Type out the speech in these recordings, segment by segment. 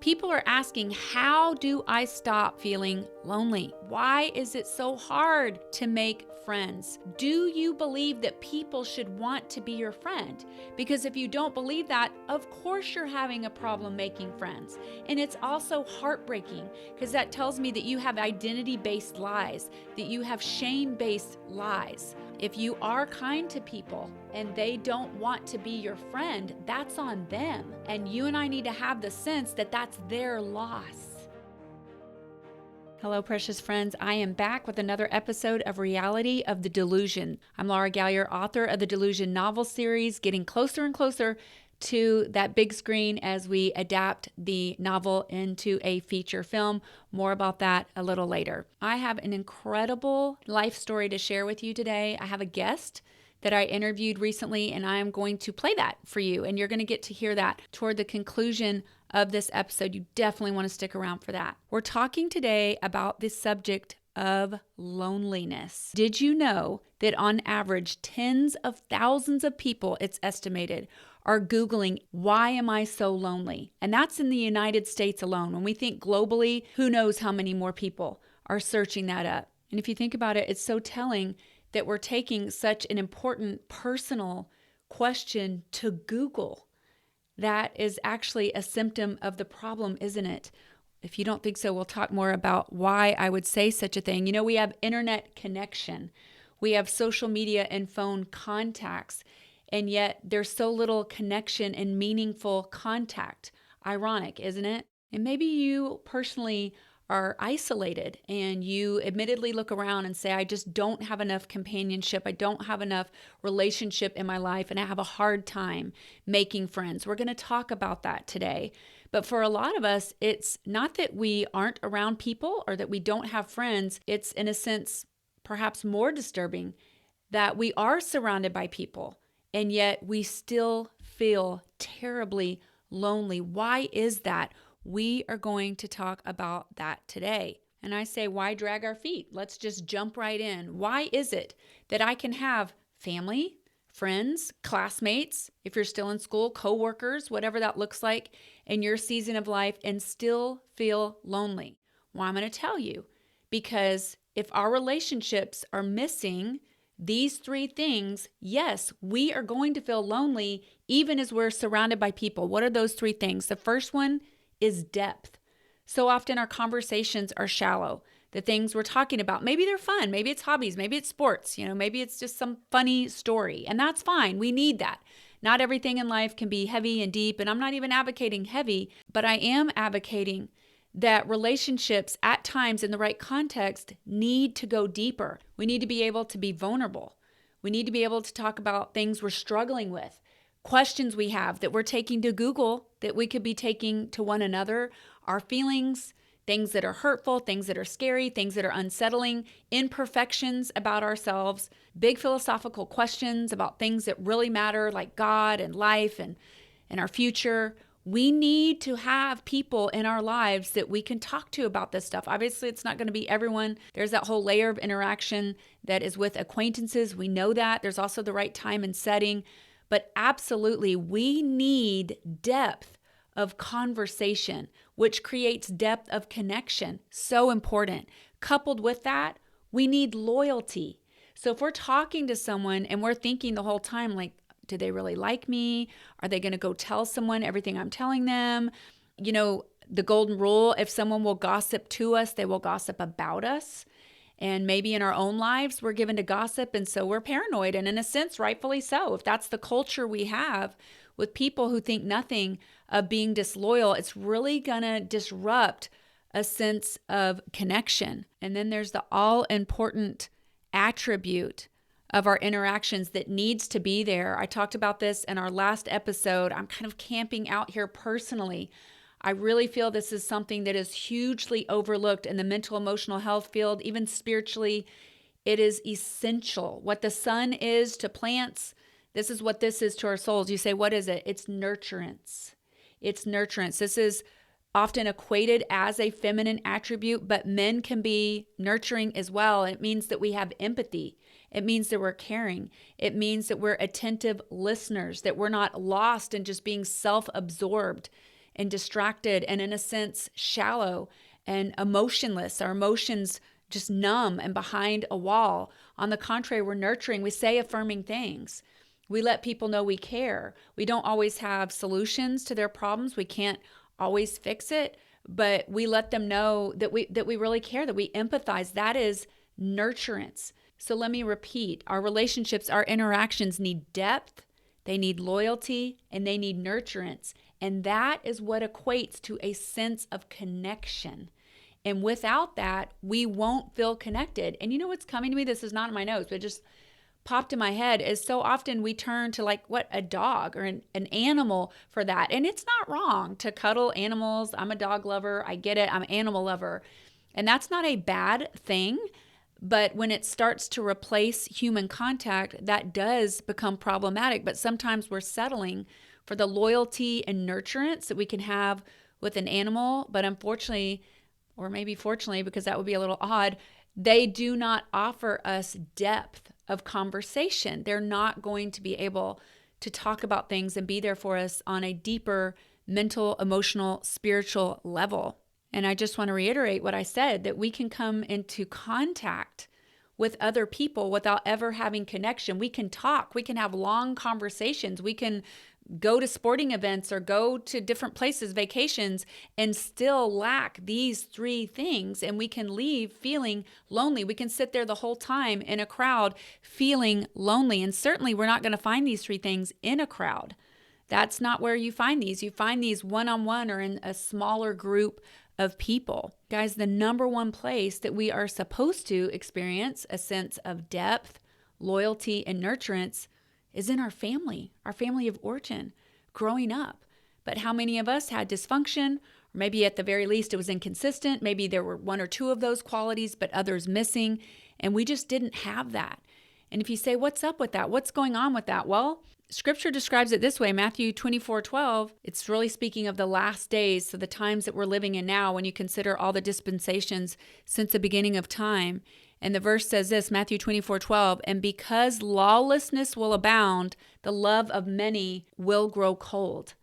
People are asking, how do I stop feeling lonely? Why is it so hard to make friends? Do you believe that people should want to be your friend? Because if you don't believe that, of course you're having a problem making friends. And it's also heartbreaking because that tells me that you have identity-based lies, that you have shame-based lies. If you are kind to people and they don't want to be your friend, that's on them. And you and I need to have the sense that that's their loss. Hello, precious friends. I am back with another episode of Reality of the Delusion. I'm Laura Gallier, author of the Delusion novel series, getting closer and closer to that big screen as we adapt the novel into a feature film. More about that a little later. I have an incredible life story to share with you today. I have a guest that I interviewed recently, and I am going to play that for you, and you're going to get to hear that toward the conclusion of this episode. You definitely want to stick around for that. We're talking today about the subject of loneliness. Did you know that on average, tens of thousands of people, it's estimated, are Googling, why am I so lonely? And that's in the United States alone. When we think globally, who knows how many more people are searching that up? And if you think about it, it's so telling that we're taking such an important personal question to Google. That is actually a symptom of the problem, isn't it? If you don't think so, we'll talk more about why I would say such a thing. You know, we have internet connection. We have social media and phone contacts, and yet there's so little connection and meaningful contact. Ironic, isn't it? And maybe you personally are isolated and you admittedly look around and say, I just don't have enough companionship. I don't have enough relationship in my life, and I have a hard time making friends. We're going to talk about that today. But for a lot of us, it's not that we aren't around people or that we don't have friends. It's, in a sense, perhaps more disturbing that we are surrounded by people and yet we still feel terribly lonely. Why is that? We are going to talk about that today. And I say, why drag our feet? Let's just jump right in. Why is it that I can have family, friends, classmates, if you're still in school, coworkers, whatever that looks like in your season of life, and still feel lonely? Well, I'm going to tell you, because if our relationships are missing these three things, yes, we are going to feel lonely even as we're surrounded by people. What are those three things? The first one is depth. So often our conversations are shallow. The things we're talking about, maybe they're fun, maybe it's hobbies, maybe it's sports, maybe it's just some funny story, and that's fine. We need that. Not everything in life can be heavy and deep, and I'm not even advocating heavy, but I am advocating that relationships at times in the right context need to go deeper. We need to be able to be vulnerable. We need to be able to talk about things we're struggling with, questions we have that we're taking to Google that we could be taking to one another, our feelings, things that are hurtful, things that are scary, things that are unsettling, imperfections about ourselves, big philosophical questions about things that really matter like God and life and our future. We need to have people in our lives that we can talk to about this stuff. Obviously, it's not going to be everyone. There's that whole layer of interaction that is with acquaintances. We know that. There's also the right time and setting. But absolutely, we need depth of conversation, which creates depth of connection. So important. Coupled with that, we need loyalty. So if we're talking to someone and we're thinking the whole time, like, do they really like me? Are they going to go tell someone everything I'm telling them? The golden rule, if someone will gossip to us, they will gossip about us. And maybe in our own lives, we're given to gossip, and so we're paranoid, and in a sense, rightfully so. If that's the culture we have with people who think nothing of being disloyal, it's really going to disrupt a sense of connection. And then there's the all-important attribute of our interactions that needs to be there. I talked about this in our last episode. I'm kind of camping out here personally. I really feel this is something that is hugely overlooked in the mental emotional health field, even spiritually. It is essential. What the sun is to plants, this is what this is to our souls. You say, what is it? It's nurturance. It's nurturance. This is often equated as a feminine attribute, but men can be nurturing as well. It means that we have empathy. It means that we're caring. It means that we're attentive listeners, that we're not lost in just being self-absorbed and distracted and, in a sense, shallow and emotionless. Our emotions just numb and behind a wall. On the contrary, we're nurturing. We say affirming things. We let people know we care. We don't always have solutions to their problems. We can't always fix it, but we let them know that we really care, that we empathize. That is nurturance. So let me repeat, our relationships, our interactions need depth, they need loyalty, and they need nurturance. And that is what equates to a sense of connection. And without that, we won't feel connected. And you know what's coming to me? This is not in my notes, but it just popped in my head, is so often we turn to a dog or an animal for that. And it's not wrong to cuddle animals. I'm a dog lover. I get it. I'm an animal lover. And that's not a bad thing. But when it starts to replace human contact, that does become problematic. But sometimes we're settling for the loyalty and nurturance that we can have with an animal. But unfortunately, or maybe fortunately, because that would be a little odd, they do not offer us depth of conversation. They're not going to be able to talk about things and be there for us on a deeper mental, emotional, spiritual level. And I just want to reiterate what I said, that we can come into contact with other people without ever having connection. We can talk, we can have long conversations, we can go to sporting events or go to different places, vacations, and still lack these three things. And we can leave feeling lonely. We can sit there the whole time in a crowd feeling lonely. And certainly we're not going to find these three things in a crowd. That's not where you find these. You find these one-on-one or in a smaller group of people. Guys, the number one place that we are supposed to experience a sense of depth, loyalty, and nurturance is in our family of origin, growing up. But how many of us had dysfunction? Or maybe at the very least it was inconsistent. Maybe there were one or two of those qualities, but others missing. And we just didn't have that. And if you say, what's up with that? What's going on with that? Well, Scripture describes it this way, Matthew 24:12. It's really speaking of the last days, so the times that we're living in now when you consider all the dispensations since the beginning of time. And the verse says this, Matthew 24:12, and because lawlessness will abound, the love of many will grow cold.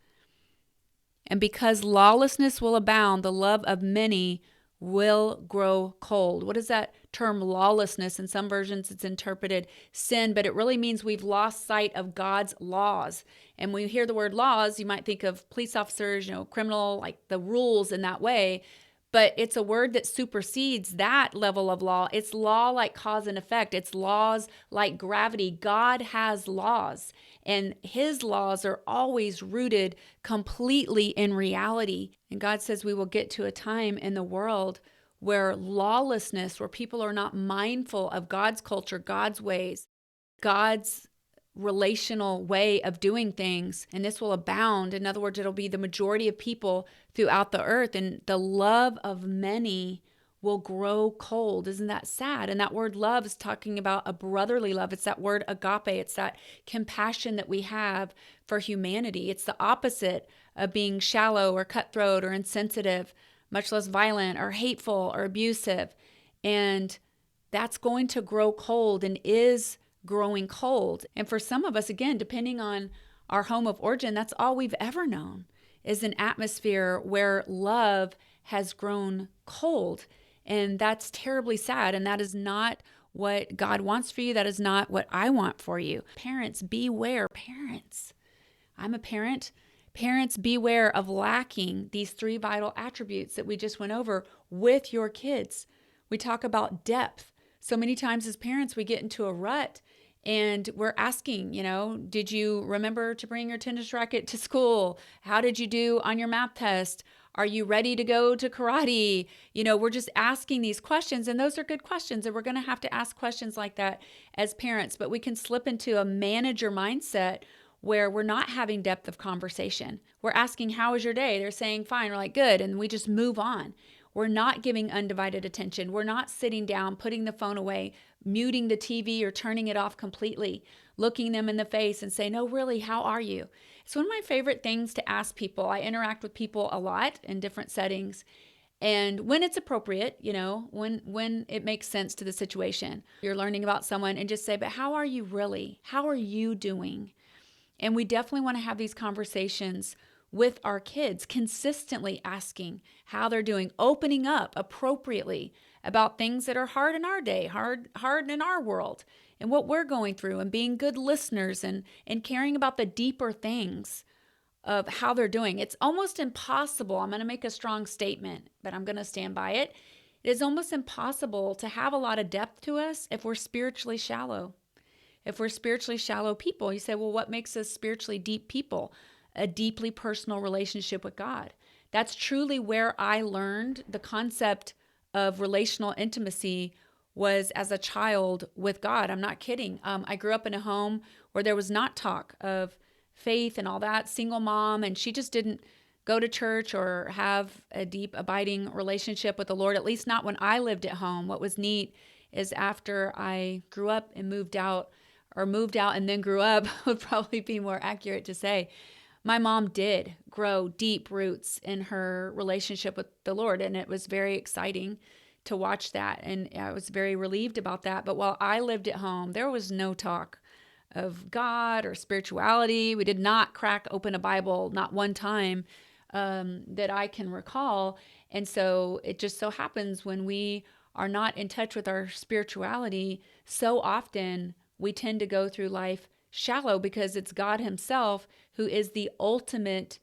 And because lawlessness will abound, the love of many will grow cold. What is that term lawlessness? In some versions, it's interpreted sin, but it really means we've lost sight of God's laws. And when you hear the word laws, you might think of police officers, criminal, like the rules in that way. But it's a word that supersedes that level of law. It's law like cause and effect. It's laws like gravity. God has laws, and his laws are always rooted completely in reality. And God says we will get to a time in the world where lawlessness, where people are not mindful of God's culture, God's ways, God's relational way of doing things, and this will abound. In other words, it'll be the majority of people throughout the earth, and the love of many will grow cold. Isn't that sad? And that word love is talking about a brotherly love. It's that word agape. It's that compassion that we have for humanity. It's the opposite of being shallow or cutthroat or insensitive, much less violent or hateful or abusive. And that's going to grow cold and is growing cold. And for some of us, again, depending on our home of origin, that's all we've ever known, is an atmosphere where love has grown cold. And that's terribly sad. And that is not what God wants for you. That is not what I want for you. Parents, beware. Parents, I'm a parent. Parents, beware of lacking these three vital attributes that we just went over with your kids. We talk about depth. So many times as parents, we get into a rut and we're asking, did you remember to bring your tennis racket to school? How did you do on your math test? Are you ready to go to karate? We're just asking these questions, and those are good questions. And we're going to have to ask questions like that as parents, but we can slip into a manager mindset where we're not having depth of conversation. We're asking, how was your day? They're saying, fine. We're like, good. And we just move on. We're not giving undivided attention. We're not sitting down, putting the phone away, muting the TV or turning it off completely, looking them in the face and saying, no, really, how are you? It's one of my favorite things to ask people. I interact with people a lot in different settings. And when it's appropriate, when it makes sense to the situation, you're learning about someone, and just say, but how are you really? How are you doing? And we definitely want to have these conversations with our kids, consistently asking how they're doing, opening up appropriately about things that are hard in our day, hard in our world, and what we're going through, and being good listeners and caring about the deeper things of how they're doing. It's almost impossible. I'm going to make a strong statement, but I'm going to stand by it. It is almost impossible to have a lot of depth to us if we're spiritually shallow. If we're spiritually shallow people, you say, well, what makes us spiritually deep people? A deeply personal relationship with God. That's truly where I learned the concept of relational intimacy was as a child with God. I'm not kidding. I grew up in a home where there was not talk of faith and all that, single mom, and she just didn't go to church or have a deep, abiding relationship with the Lord, at least not when I lived at home. What was neat is after I grew up and moved out and then grew up, would probably be more accurate to say, my mom did grow deep roots in her relationship with the Lord, and it was very exciting to watch that, and I was very relieved about that. But while I lived at home, there was no talk of God or spirituality. We did not crack open a Bible, not one time that I can recall. And so it just so happens when we are not in touch with our spirituality, so often we tend to go through life shallow because it's God Himself who is the ultimate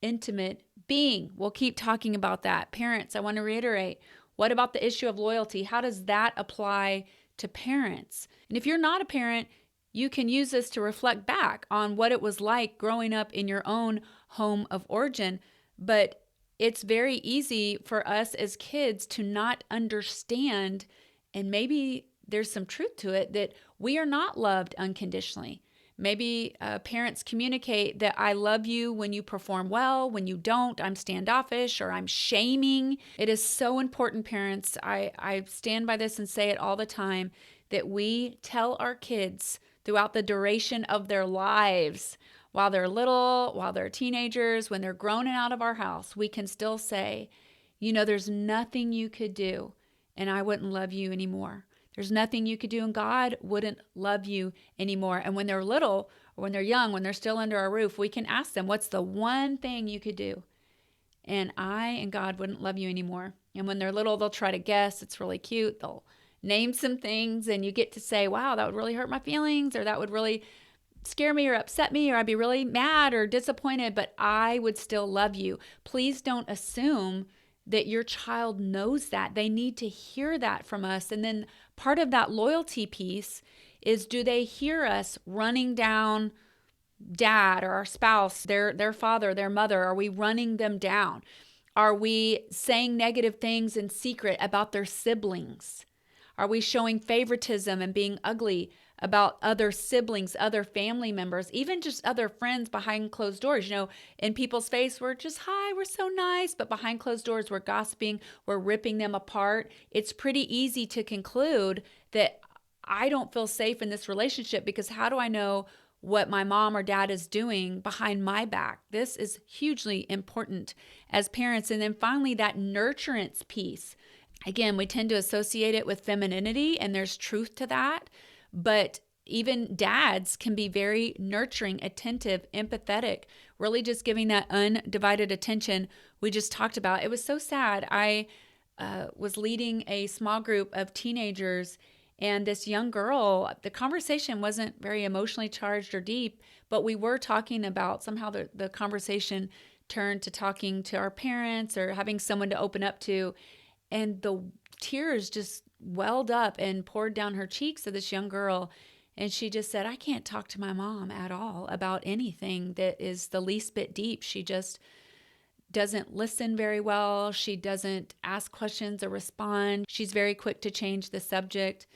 intimate being. We'll keep talking about that. Parents, I want to reiterate, what about the issue of loyalty? How does that apply to parents? And if you're not a parent, you can use this to reflect back on what it was like growing up in your own home of origin. But it's very easy for us as kids to not understand, and maybe there's some truth to it, that we are not loved unconditionally. Maybe parents communicate that I love you when you perform well. When you don't, I'm standoffish or I'm shaming. It is so important, parents. I stand by this and say it all the time, that we tell our kids throughout the duration of their lives, while they're little, while they're teenagers, when they're grown and out of our house, we can still say, there's nothing you could do and I wouldn't love you anymore. There's nothing you could do and God wouldn't love you anymore. And when they're little or when they're young, when they're still under our roof, we can ask them, what's the one thing you could do? And I and God wouldn't love you anymore. And when they're little, they'll try to guess. It's really cute. They'll name some things and you get to say, wow, that would really hurt my feelings, or that would really scare me or upset me, or I'd be really mad or disappointed, but I would still love you. Please don't assume that your child knows that. They need to hear that from us. And then part of that loyalty piece is, do they hear us running down dad or our spouse, their father, their mother? Are we running them down? Are we saying negative things in secret about their siblings? Are we showing favoritism and being ugly about other siblings, other family members, even just other friends behind closed doors? In people's face, we're just, hi, we're so nice. But behind closed doors, we're gossiping, we're ripping them apart. It's pretty easy to conclude that I don't feel safe in this relationship because how do I know what my mom or dad is doing behind my back? This is hugely important as parents. And then finally, that nurturance piece. Again, we tend to associate it with femininity, and there's truth to that. But even dads can be very nurturing, attentive, empathetic, really just giving that undivided attention we just talked about. It was so sad. I was leading a small group of teenagers, and this young girl, the conversation wasn't very emotionally charged or deep, but we were talking about, somehow the conversation turned to talking to our parents or having someone to open up to. And the tears just welled up and poured down her cheeks of this young girl. And she just said, I can't talk to my mom at all about anything that is the least bit deep. She just doesn't listen very well. She doesn't ask questions or respond. She's very quick to change the subject.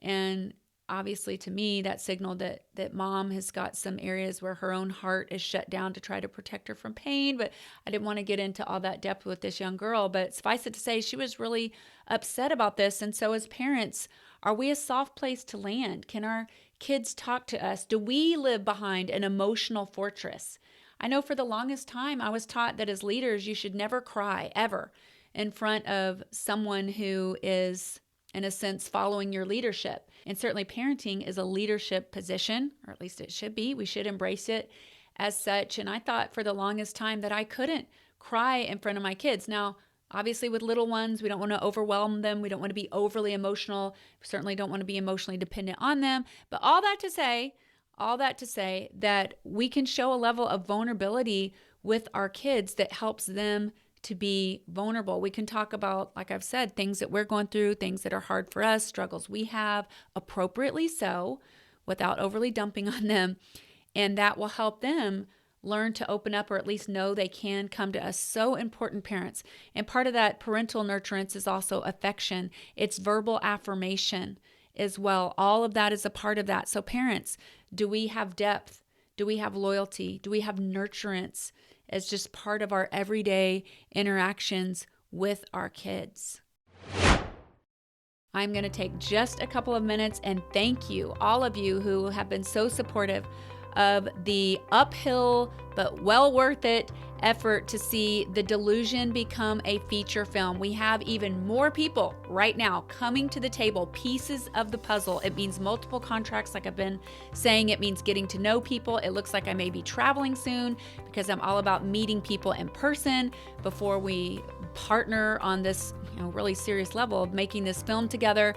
And obviously to me, that signaled that mom has got some areas where her own heart is shut down to try to protect her from pain. But I didn't want to get into all that depth with this young girl. But suffice it to say, she was really upset about this. And so as parents, are we a soft place to land? Can our kids talk to us? Do we live behind an emotional fortress? I know for the longest time, I was taught that as leaders, you should never cry, ever, in front of someone who is, in a sense, following your leadership. And certainly parenting is a leadership position, or at least it should be. We should embrace it as such. And I thought for the longest time that I couldn't cry in front of my kids. Now, obviously with little ones, we don't want to overwhelm them. We don't want to be overly emotional. We certainly don't want to be emotionally dependent on them. But all that to say that we can show a level of vulnerability with our kids that helps them to be vulnerable. We can talk about, like I've said, things that we're going through, things that are hard for us, struggles we have, appropriately so, without overly dumping on them. And that will help them learn to open up, or at least know they can come to us. So important, parents. And part of that parental nurturance is also affection. It's verbal affirmation as well. All of that is a part of that. So parents, do we have depth? Do we have loyalty? Do we have nurturance as just part of our everyday interactions with our kids? I'm going to take just a couple of minutes and thank you, all of you who have been so supportive of the uphill but well worth it effort to see The Delusion become a feature film. We have even more people right now coming to the table, pieces of the puzzle. It means multiple contracts, like I've been saying. It means getting to know people. It looks like I may be traveling soon because I'm all about meeting people in person before we partner on this, really serious level of making this film together.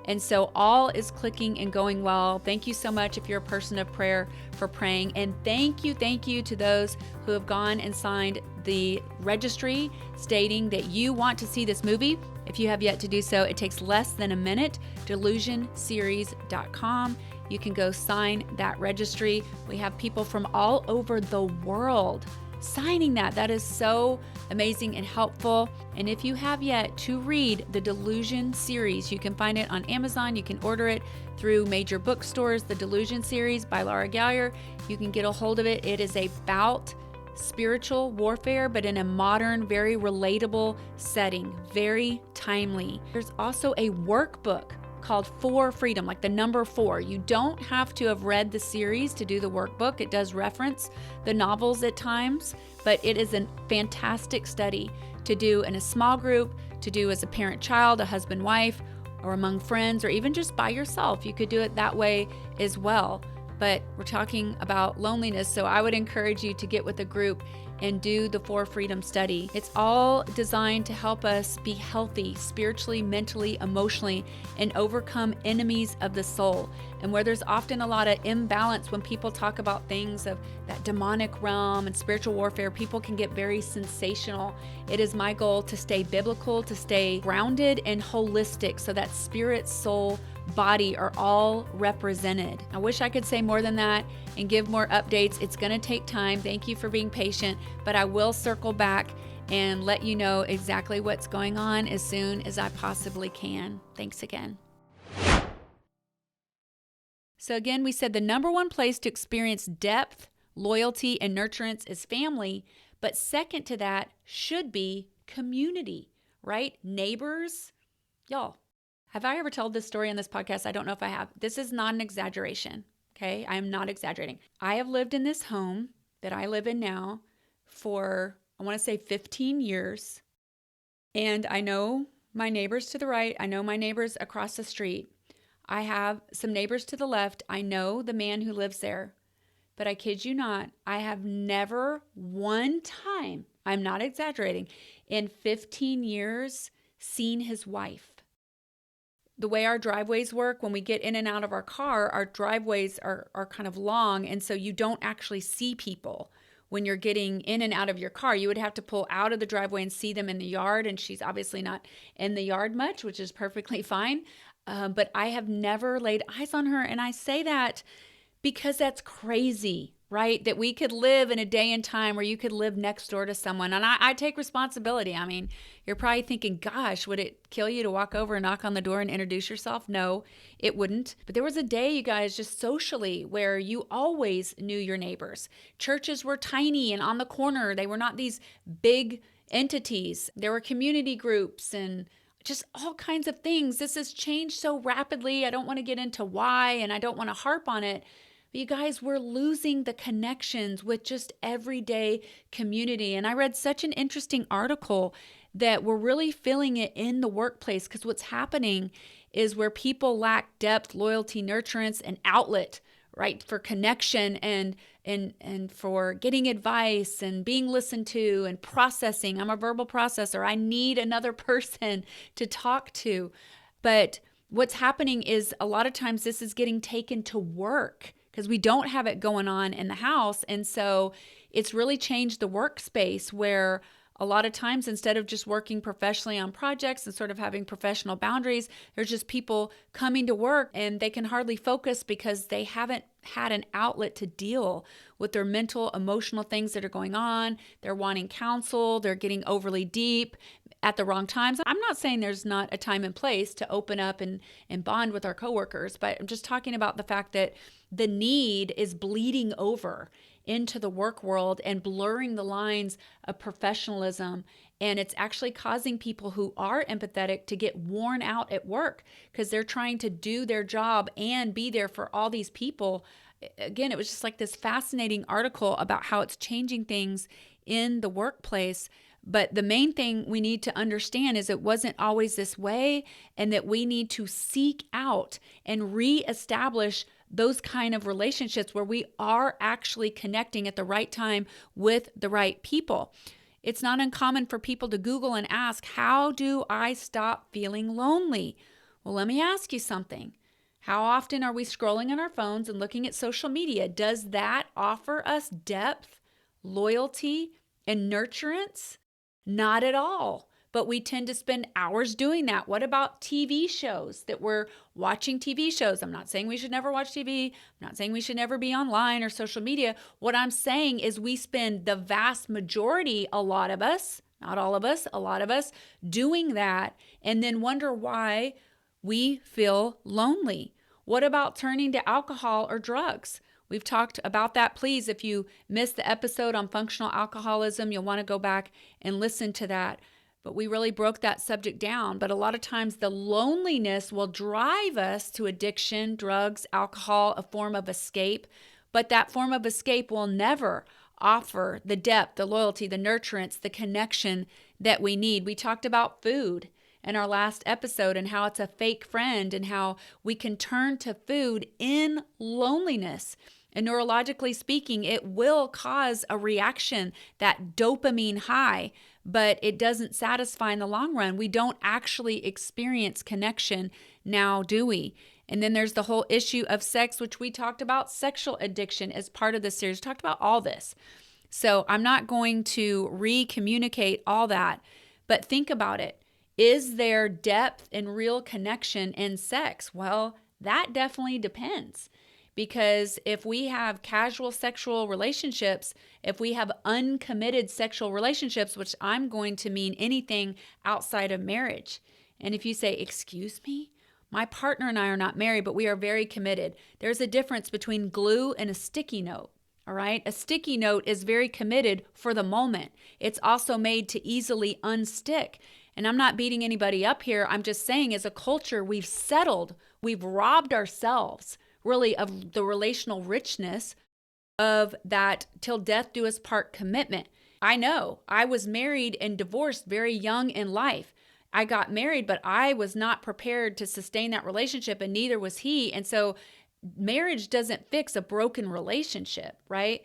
And so all is clicking and going well. Thank you so much if you're a person of prayer for praying. And thank you to those who have gone and signed the registry stating that you want to see this movie. If you have yet to do so, it takes less than a minute. Delusionseries.com. You can go sign that registry. We have people from all over the world signing that. That is so amazing and helpful. And if you have yet to read the Delusion series, you can find it on Amazon. You can order it through major bookstores. The Delusion series by Laura Gallier. You can get a hold of it. It is about spiritual warfare, but in a modern, very relatable setting, very timely. There's also a workbook called For Freedom, like the number 4. You don't have to have read the series to do the workbook. It does reference the novels at times, but it is a fantastic study to do in a small group, to do as a parent-child, a husband-wife, or among friends, or even just by yourself. You could do it that way as well. But we're talking about loneliness, so I would encourage you to get with a group and do the For Freedom study. It's all designed to help us be healthy spiritually, mentally, emotionally, and overcome enemies of the soul. And where there's often a lot of imbalance when people talk about things of that demonic realm and spiritual warfare, people can get very sensational. It is my goal to stay biblical, to stay grounded and holistic, so that spirit, soul, body are all represented. I wish I could say more than that and give more updates. It's going to take time. Thank you for being patient, but I will circle back and let you know exactly what's going on as soon as I possibly can. Thanks again. So again, we said the number one place to experience depth, loyalty, and nurturance is family, but second to that should be community, right? Neighbors. Y'all, have I ever told this story on this podcast? I don't know if I have. This is not an exaggeration, okay? I am not exaggerating. I have lived in this home that I live in now for, I want to say 15 years. And I know my neighbors to the right. I know my neighbors across the street. I have some neighbors to the left. I know the man who lives there. But I kid you not, I have never one time, I'm not exaggerating, in 15 years seen his wife. The way our driveways work, when we get in and out of our car, our driveways are kind of long, and so you don't actually see people when you're getting in and out of your car. You would have to pull out of the driveway and see them in the yard, and she's obviously not in the yard much, which is perfectly fine. But I have never laid eyes on her, and I say that because that's crazy, right? That we could live in a day and time where you could live next door to someone. And I take responsibility. I mean, you're probably thinking, gosh, would it kill you to walk over and knock on the door and introduce yourself? No, it wouldn't. But there was a day, you guys, just socially where you always knew your neighbors. Churches were tiny and on the corner. They were not these big entities. There were community groups and just all kinds of things. This has changed so rapidly. I don't want to get into why, and I don't want to harp on it. But you guys, we're losing the connections with just everyday community. And I read such an interesting article that we're really feeling it in the workplace, because what's happening is where people lack depth, loyalty, nurturance, and outlet, right? For connection and for getting advice and being listened to and processing. I'm a verbal processor. I need another person to talk to. But what's happening is a lot of times this is getting taken to work because we don't have it going on in the house. And so it's really changed the workspace where a lot of times, instead of just working professionally on projects and sort of having professional boundaries, there's just people coming to work and they can hardly focus because they haven't had an outlet to deal with their mental, emotional things that are going on. They're wanting counsel. They're getting overly deep at the wrong times. I'm not saying there's not a time and place to open up and bond with our coworkers, but I'm just talking about the fact that the need is bleeding over into the work world and blurring the lines of professionalism. And it's actually causing people who are empathetic to get worn out at work because they're trying to do their job and be there for all these people. Again, it was just like this fascinating article about how it's changing things in the workplace. But the main thing we need to understand is it wasn't always this way, and that we need to seek out and reestablish those kind of relationships where we are actually connecting at the right time with the right people. It's not uncommon for people to Google and ask, how do I stop feeling lonely? Well, let me ask you something. How often are we scrolling on our phones and looking at social media? Does that offer us depth, loyalty, and nurturance? Not at all. But we tend to spend hours doing that. What about TV shows that we're watching TV shows? I'm not saying we should never watch TV. I'm not saying we should never be online or social media. What I'm saying is we spend the vast majority, a lot of us, not all of us, a lot of us, doing that and then wonder why we feel lonely. What about turning to alcohol or drugs? We've talked about that. Please, if you missed the episode on functional alcoholism, you'll want to go back and listen to that. But we really broke that subject down. But a lot of times the loneliness will drive us to addiction, drugs, alcohol, a form of escape. But that form of escape will never offer the depth, the loyalty, the nurturance, the connection that we need. We talked about food in our last episode and how it's a fake friend and how we can turn to food in loneliness. And neurologically speaking, it will cause a reaction, that dopamine high, but it doesn't satisfy in the long run. We don't actually experience connection now, do we? And then there's the whole issue of sex, which we talked about, sexual addiction as part of the series. We talked about all this. So I'm not going to re-communicate all that, but think about it. Is there depth and real connection in sex? Well, that definitely depends. Because if we have casual sexual relationships, if we have uncommitted sexual relationships, which I'm going to mean anything outside of marriage. And if you say, excuse me, my partner and I are not married, but we are very committed. There's a difference between glue and a sticky note. All right. A sticky note is very committed for the moment. It's also made to easily unstick. And I'm not beating anybody up here. I'm just saying, as a culture, we've settled, we've robbed ourselves really of the relational richness of that till death do us part commitment. I know I was married and divorced very young in life. I got married, but I was not prepared to sustain that relationship, and neither was he. And so marriage doesn't fix a broken relationship, right?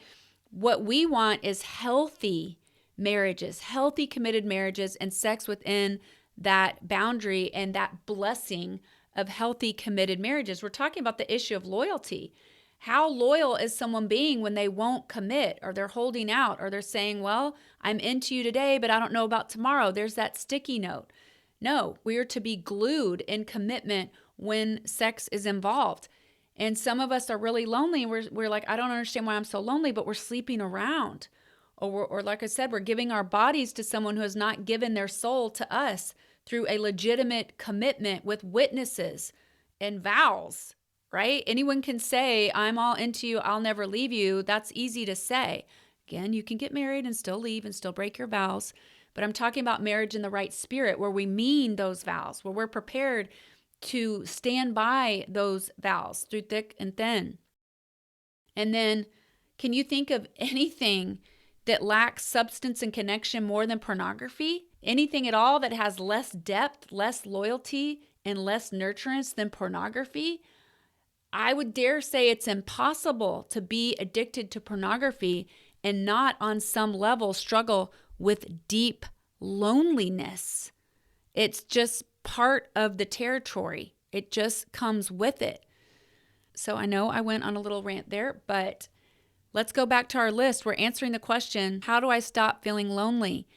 What we want is healthy marriages, healthy committed marriages, and sex within that boundary and that blessing of healthy committed marriages. We're talking about the issue of loyalty. How loyal is someone being when they won't commit, or they're holding out, or they're saying, well, I'm into you today, but I don't know about tomorrow. There's that sticky note. No, we are to be glued in commitment when sex is involved. And some of us are really lonely. We're like, I don't understand why I'm so lonely, but we're sleeping around. Or like I said, we're giving our bodies to someone who has not given their soul to us through a legitimate commitment with witnesses and vows, right? Anyone can say, I'm all into you, I'll never leave you. That's easy to say. Again, you can get married and still leave and still break your vows. But I'm talking about marriage in the right spirit, where we mean those vows, where we're prepared to stand by those vows through thick and thin. And then, can you think of anything that lacks substance and connection more than pornography? Anything at all that has less depth, less loyalty, and less nurturance than pornography? I would dare say it's impossible to be addicted to pornography and not on some level struggle with deep loneliness. It's just part of the territory. It just comes with it. So I know I went on a little rant there, but let's go back to our list. We're answering the question, how do I stop feeling lonely?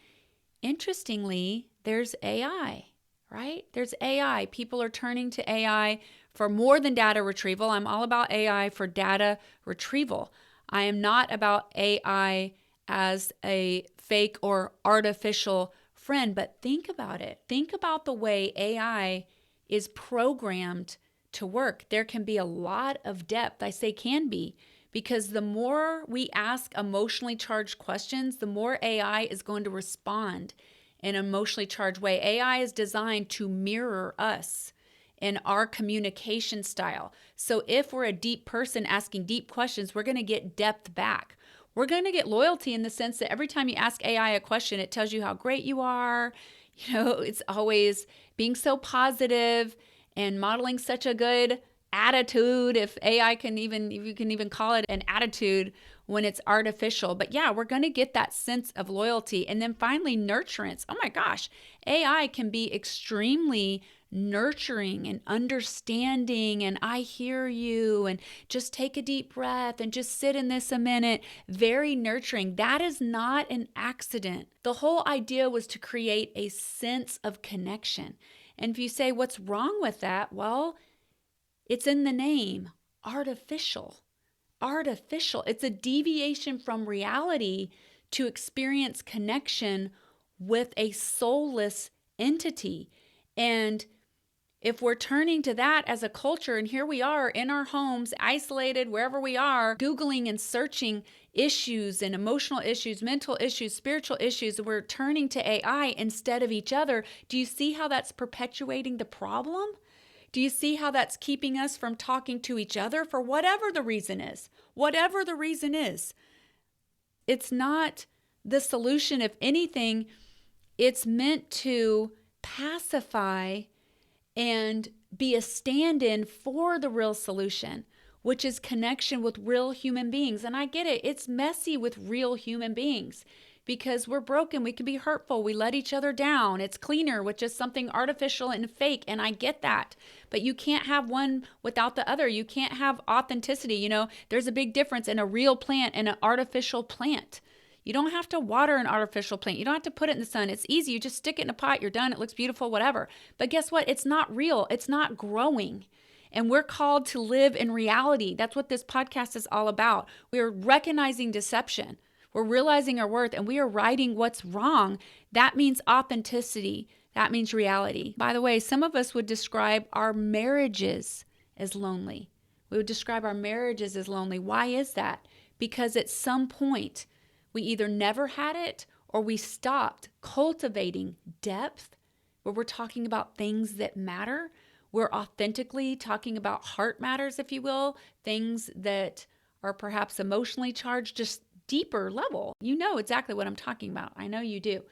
Interestingly, there's AI, right? There's AI. People are turning to AI for more than data retrieval. I'm all about AI for data retrieval. I am not about AI as a fake or artificial friend, but think about it. Think about the way AI is programmed to work. There can be a lot of depth. I say can be, because the more we ask emotionally charged questions, the more AI is going to respond in an emotionally charged way. AI is designed to mirror us in our communication style. So if we're a deep person asking deep questions, we're going to get depth back. We're going to get loyalty in the sense that every time you ask AI a question, it tells you how great you are. It's always being so positive and modeling such a good attitude, if AI can even, if you can even call it an attitude when it's artificial. But yeah, we're going to get that sense of loyalty. And then finally, nurturance. Oh my gosh, AI can be extremely nurturing and understanding, and I hear you, and just take a deep breath and just sit in this a minute. Very nurturing. That is not an accident. The whole idea was to create a sense of connection. And if you say, what's wrong with that? Well, it's in the name, artificial. Artificial. It's a deviation from reality to experience connection with a soulless entity. And if we're turning to that as a culture, and here we are in our homes, isolated, wherever we are, Googling and searching issues and emotional issues, mental issues, spiritual issues, we're turning to AI instead of each other. Do you see how that's perpetuating the problem? Do you see how that's keeping us from talking to each other for whatever the reason is? Whatever the reason is. It's not the solution. If anything, it's meant to pacify and be a stand-in for the real solution, which is connection with real human beings. And I get it. It's messy with real human beings because we're broken. We can be hurtful. We let each other down. It's cleaner with just something artificial and fake. And I get that. But you can't have one without the other. You can't have authenticity. There's a big difference in a real plant and an artificial plant. You don't have to water an artificial plant. You don't have to put it in the sun. It's easy. You just stick it in a pot. You're done. It looks beautiful, whatever. But guess what? It's not real. It's not growing. And we're called to live in reality. That's what this podcast is all about. We are recognizing deception. We're realizing our worth, and we are righting what's wrong. That means authenticity. That means reality. By the way, some of us would describe our marriages as lonely. We would describe our marriages as lonely. Why is that? Because at some point, we either never had it or we stopped cultivating depth, where we're talking about things that matter. We're authentically talking about heart matters, if you will, things that are perhaps emotionally charged, just deeper level. You know exactly what I'm talking about. I know you do.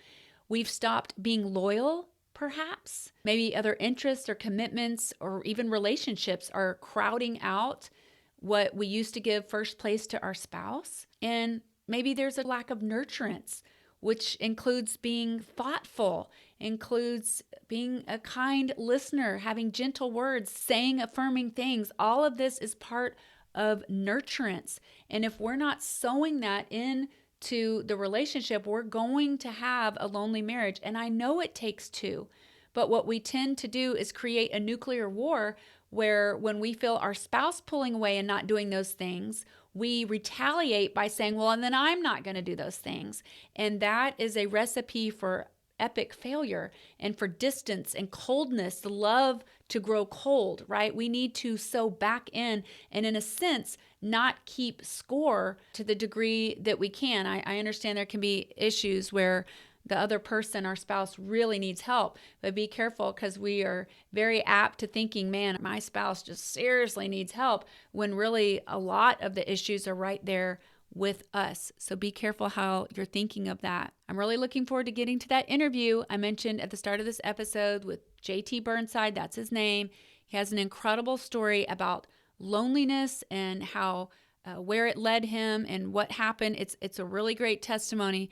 We've stopped being loyal, perhaps. Maybe other interests or commitments or even relationships are crowding out what we used to give first place to our spouse. And maybe there's a lack of nurturance, which includes being thoughtful, includes being a kind listener, having gentle words, saying affirming things. All of this is part of nurturance. And if we're not sowing that into the relationship, we're going to have a lonely marriage. And I know it takes two, but what we tend to do is create a nuclear war where when we feel our spouse pulling away and not doing those things, we retaliate by saying, well, and then I'm not going to do those things. And that is a recipe for epic failure and for distance and coldness, the love to grow cold, right? We need to sow back in and, in a sense, not keep score to the degree that we can. I understand there can be issues where the other person, our spouse, really needs help, but be careful because we are very apt to thinking, man, my spouse just seriously needs help, when really a lot of the issues are right there with us. So be careful how you're thinking of that. I'm really looking forward to getting to that interview I mentioned at the start of this episode with JT Burnside. That's his name. He has an incredible story about loneliness and how where it led him and what happened. It's a really great testimony.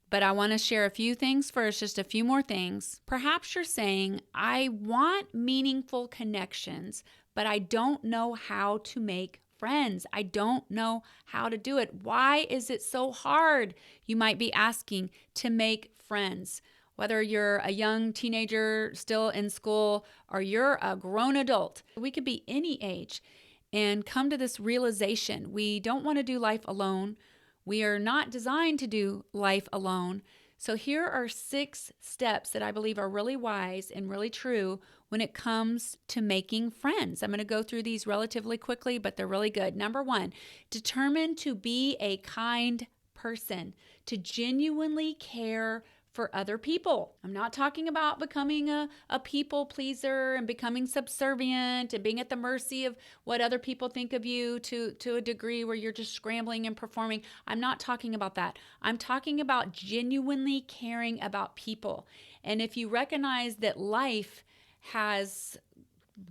But I want to share a few things first, just a few more things. Perhaps you're saying, I want meaningful connections, but I don't know how to make friends. I don't know how to do it. Why is it so hard, you might be asking, to make friends? Whether you're a young teenager still in school or you're a grown adult, we could be any age, and come to this realization. We don't want to do life alone. We are not designed to do life alone. So here are 6 steps that I believe are really wise and really true when it comes to making friends. I'm going to go through these relatively quickly, but they're really good. Number 1, determine to be a kind person, to genuinely care for other people. I'm not talking about becoming a people pleaser and becoming subservient and being at the mercy of what other people think of you to a degree where you're just scrambling and performing. I'm not talking about that. I'm talking about genuinely caring about people. And if you recognize that life has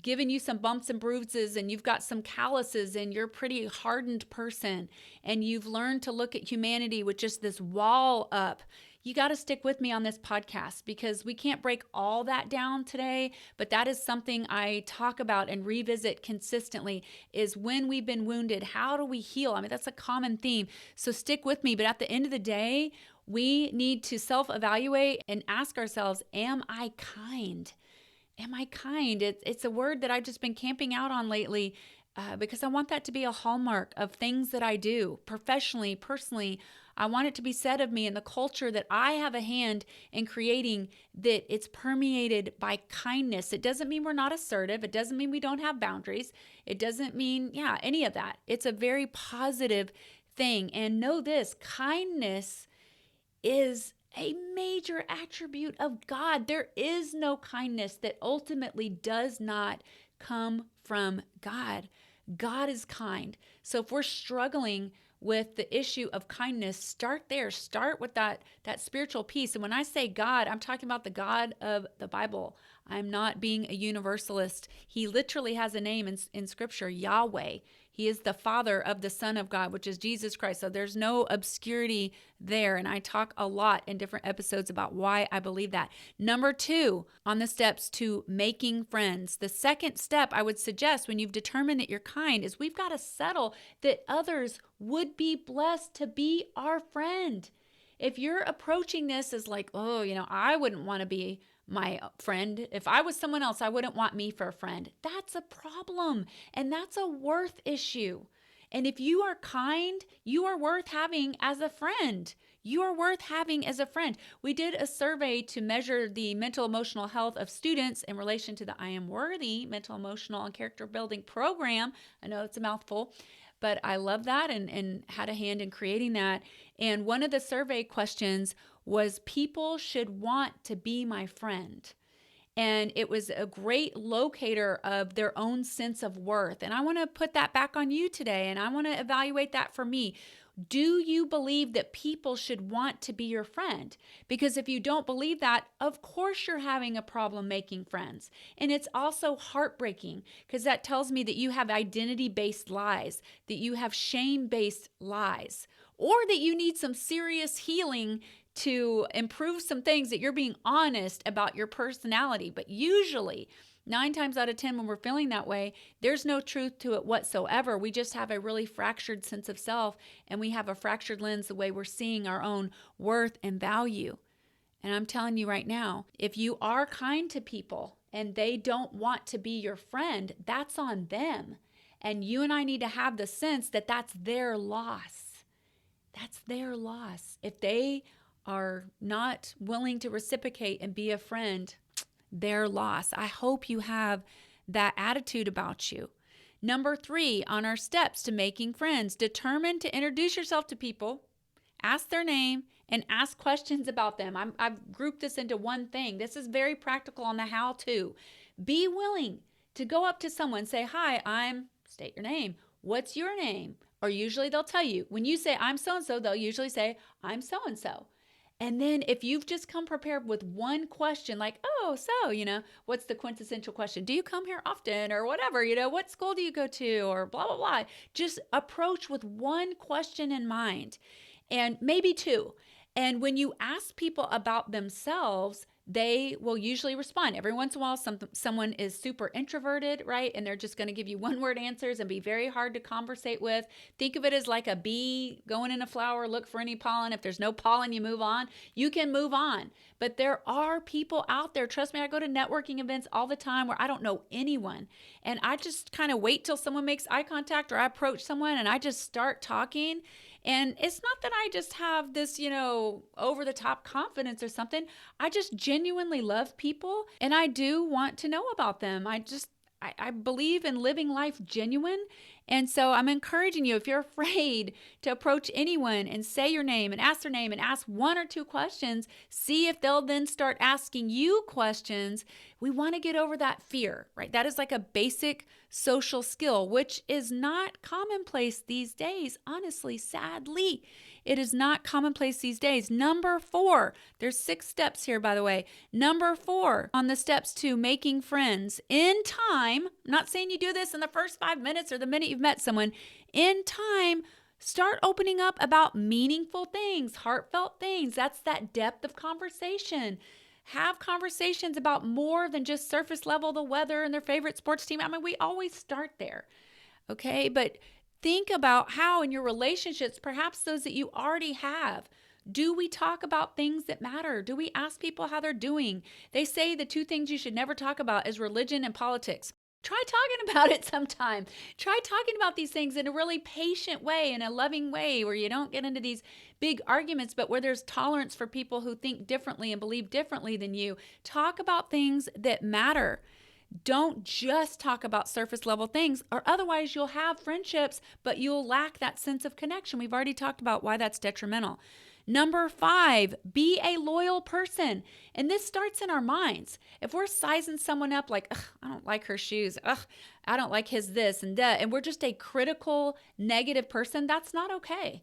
given you some bumps and bruises and you've got some calluses and you're a pretty hardened person and you've learned to look at humanity with just this wall up, you got to stick with me on this podcast because we can't break all that down today, but that is something I talk about and revisit consistently is when we've been wounded, how do we heal? I mean, that's a common theme. So stick with me, but at the end of the day, we need to self-evaluate and ask ourselves, am I kind? Am I kind? It's a word that I've just been camping out on lately because I want that to be a hallmark of things that I do professionally, personally. I want it to be said of me in the culture that I have a hand in creating, that it's permeated by kindness. It doesn't mean we're not assertive. It doesn't mean we don't have boundaries. It doesn't mean, any of that. It's a very positive thing. And know this, kindness is a major attribute of God. There is no kindness that ultimately does not come from God. God is kind. So if we're struggling with the issue of kindness, start there. Start with that spiritual piece. And when I say God, I'm talking about the God of the Bible. I'm not being a universalist. He literally has a name in Scripture, Yahweh. He is the Father of the Son of God, which is Jesus Christ. So there's no obscurity there. And I talk a lot in different episodes about why I believe that. Number 2, on the steps to making friends. The second step I would suggest when you've determined that you're kind is we've got to settle that others would be blessed to be our friend. If you're approaching this as like, I wouldn't want to be my friend. If I was someone else, I wouldn't want me for a friend. That's a problem. And that's a worth issue. And if you are kind, you are worth having as a friend. You are worth having as a friend. We did a survey to measure the mental emotional health of students in relation to the I Am Worthy mental emotional and character building program. I know it's a mouthful, but I love that and had a hand in creating that. And one of the survey questions was people should want to be my friend. And it was a great locator of their own sense of worth. And I want to put that back on you today. And I want to evaluate that for me. Do you believe that people should want to be your friend? Because if you don't believe that, of course you're having a problem making friends. And it's also heartbreaking because that tells me that you have identity-based lies, that you have shame-based lies, or that you need some serious healing to improve some things, that you're being honest about your personality. But usually, 9 times out of 10, when we're feeling that way, there's no truth to it whatsoever. We just have a really fractured sense of self, and we have a fractured lens the way we're seeing our own worth and value. And I'm telling you right now, if you are kind to people and they don't want to be your friend, that's on them. And you and I need to have the sense that that's their loss. That's their loss. If they are not willing to reciprocate and be a friend, their loss. I hope you have that attitude about you. Number 3 on our steps to making friends, determine to introduce yourself to people, ask their name, and ask questions about them. I've grouped this into one thing. This is very practical on the how-to. Be willing to go up to someone, say, hi, state your name. What's your name? Or usually they'll tell you. When you say, I'm so-and-so, they'll usually say, I'm so-and-so. And then if you've just come prepared with one question, like, oh, so, what's the quintessential question? Do you come here often or whatever? What school do you go to or blah, blah, blah. Just approach with one question in mind and maybe two. And when you ask people about themselves, they will usually respond. Every once in a while, someone is super introverted, right? And they're just going to give you one word answers and be very hard to conversate with. Think of it as like a bee going in a flower, look for any pollen. If there's no pollen, you move on. You can move on. But there are people out there. Trust me, I go to networking events all the time where I don't know anyone. And I just kind of wait till someone makes eye contact or I approach someone and I just start talking. And it's not that I just have this, over the top confidence or something. I just genuinely love people and I do want to know about them. I believe in living life genuine. And so I'm encouraging you, if you're afraid to approach anyone and say your name and ask their name and ask one or two questions, see if they'll then start asking you questions. We want to get over that fear, right? That is like a basic social skill, which is not commonplace these days. Honestly, sadly, it is not commonplace these days. Number 4, there's 6 steps here, by the way. Number 4 on the steps to making friends in time. I'm not saying you do this in the first 5 minutes or the minute you've met someone. In time, start opening up about meaningful things, heartfelt things. That's that depth of conversation. Have conversations about more than just surface level, the weather and their favorite sports team. I mean, we always start there, okay? But think about how in your relationships, perhaps those that you already have, do we talk about things that matter? Do we ask people how they're doing? They say the 2 things you should never talk about is religion and politics. Try talking about it sometime. Try talking about these things in a really patient way, in a loving way, where you don't get into these big arguments, but where there's tolerance for people who think differently and believe differently than you. Talk about things that matter. Don't just talk about surface level things, or otherwise you'll have friendships, but you'll lack that sense of connection. We've already talked about why that's detrimental. Number 5, be a loyal person. And this starts in our minds. If we're sizing someone up like, I don't like her shoes, I don't like his this and that, and we're just a critical, negative person, that's not okay.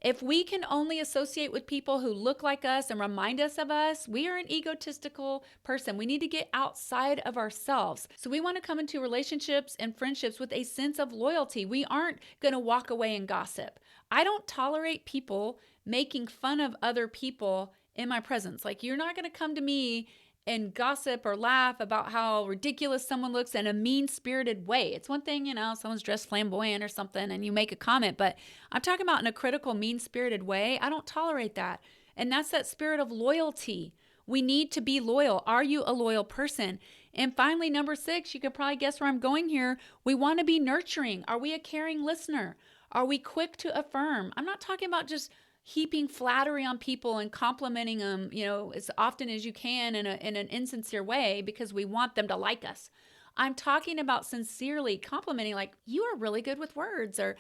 If we can only associate with people who look like us and remind us of us, we are an egotistical person. We need to get outside of ourselves. So we want to come into relationships and friendships with a sense of loyalty. We aren't going to walk away and gossip. I don't tolerate people making fun of other people in my presence. Like, you're not going to come to me and gossip or laugh about how ridiculous someone looks in a mean-spirited way. It's one thing, someone's dressed flamboyant or something and you make a comment, but I'm talking about in a critical, mean-spirited way. I don't tolerate that. And that's that spirit of loyalty. We need to be loyal. Are you a loyal person? And finally, number 6, you could probably guess where I'm going here. We want to be nurturing. Are we a caring listener? Are we quick to affirm? I'm not talking about just heaping flattery on people and complimenting them, as often as you can in an insincere way because we want them to like us. I'm talking about sincerely complimenting, like, you are really good with words, or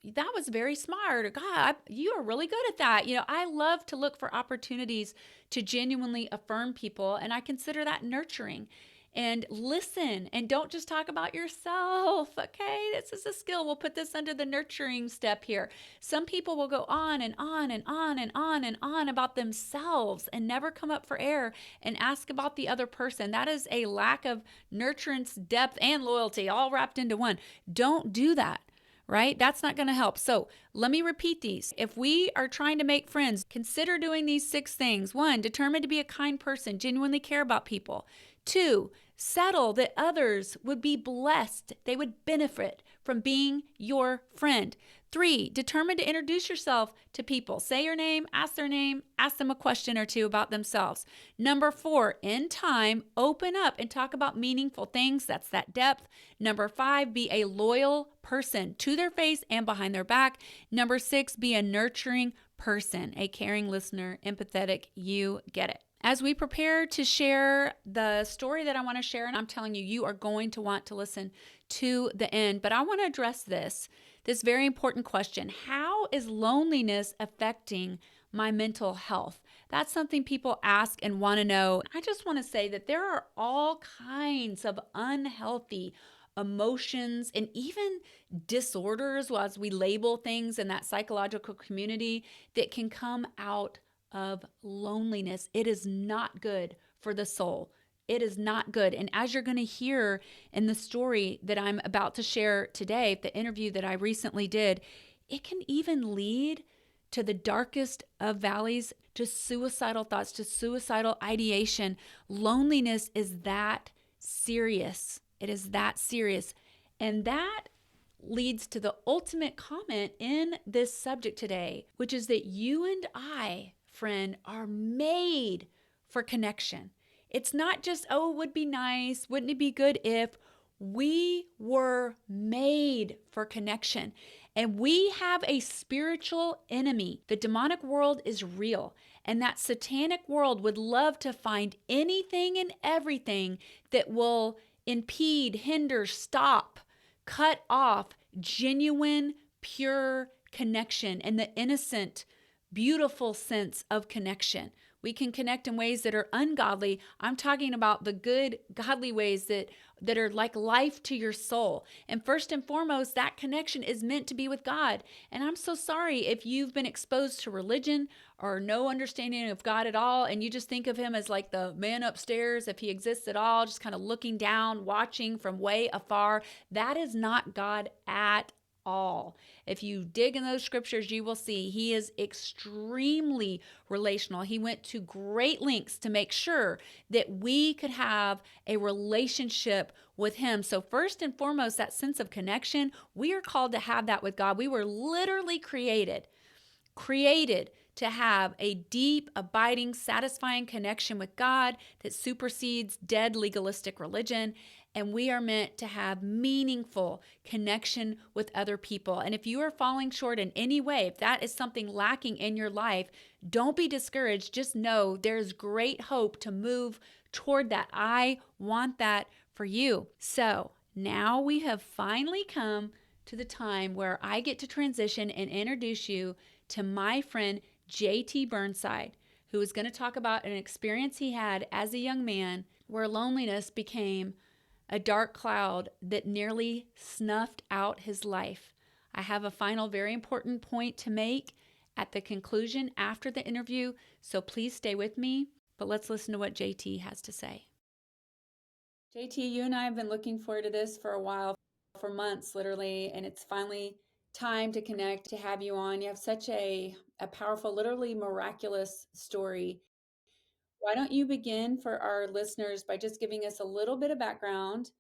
that was very smart, or God, you are really good at that. I love to look for opportunities to genuinely affirm people, and I consider that nurturing. And listen, and don't just talk about yourself, okay? This is a skill. We'll put this under the nurturing step here. Some people will go on and on and on and on and on about themselves and never come up for air and ask about the other person. That is a lack of nurturance, depth, and loyalty all wrapped into one. Don't do that. Right? That's not going to help. So let me repeat these. If we are trying to make friends, consider doing these 6 things. 1, determine to be a kind person, genuinely care about people. 2, settle that others would be blessed. They would benefit from being your friend. 3, determine to introduce yourself to people. Say your name, ask their name, ask them a question or 2 about themselves. Number 4, in time, open up and talk about meaningful things. That's that depth. Number 5, be a loyal person to their face and behind their back. Number 6, be a nurturing person, a caring listener, empathetic. You get it. As we prepare to share the story that I want to share, and I'm telling you, you are going to want to listen to the end, but I want to address this very important question. How is loneliness affecting my mental health? That's something people ask and want to know. I just want to say that there are all kinds of unhealthy emotions and even disorders, as we label things in that psychological community, that can come out of loneliness. It is not good for the soul. It is not good. And as you're going to hear in the story that I'm about to share today, the interview that I recently did, it can even lead to the darkest of valleys, to suicidal thoughts, to suicidal ideation. Loneliness is that serious. It is that serious. And that leads to the ultimate comment in this subject today, which is that you and I, friend, are made for connection. It's not just, oh, it would be nice, wouldn't it be good if. We were made for connection. And we have a spiritual enemy. The demonic world is real. And that satanic world would love to find anything and everything that will impede, hinder, stop, cut off genuine, pure connection and the innocent, beautiful sense of connection. We can connect in ways that are ungodly. I'm talking about the good, godly ways that are like life to your soul. And first and foremost, that connection is meant to be with God. And I'm so sorry if you've been exposed to religion or no understanding of God at all, and you just think of him as like the man upstairs, if he exists at all, just kind of looking down, watching from way afar. That is not God at all. If you dig in those scriptures, you will see he is extremely relational. He went to great lengths to make sure that we could have a relationship with him. So first and foremost, that sense of connection, we are called to have that with God. We were literally created to have a deep, abiding, satisfying connection with God that supersedes dead legalistic religion. And we are meant to have meaningful connection with other people. And if you are falling short in any way, if that is something lacking in your life, don't be discouraged. Just know there's great hope to move toward that. I want that for you. So now we have finally come to the time where I get to transition and introduce you to my friend JT Burnside, who is going to talk about an experience he had as a young man where loneliness became a dark cloud that nearly snuffed out his life. I have a final, very important point to make at the conclusion after the interview, so please stay with me. But let's listen to what JT has to say. JT, you and I have been looking forward to this for a while, for months literally, and it's finally time to connect, to have you on. You have such a powerful, literally miraculous story. Why don't you begin for our listeners by just giving us a little bit of background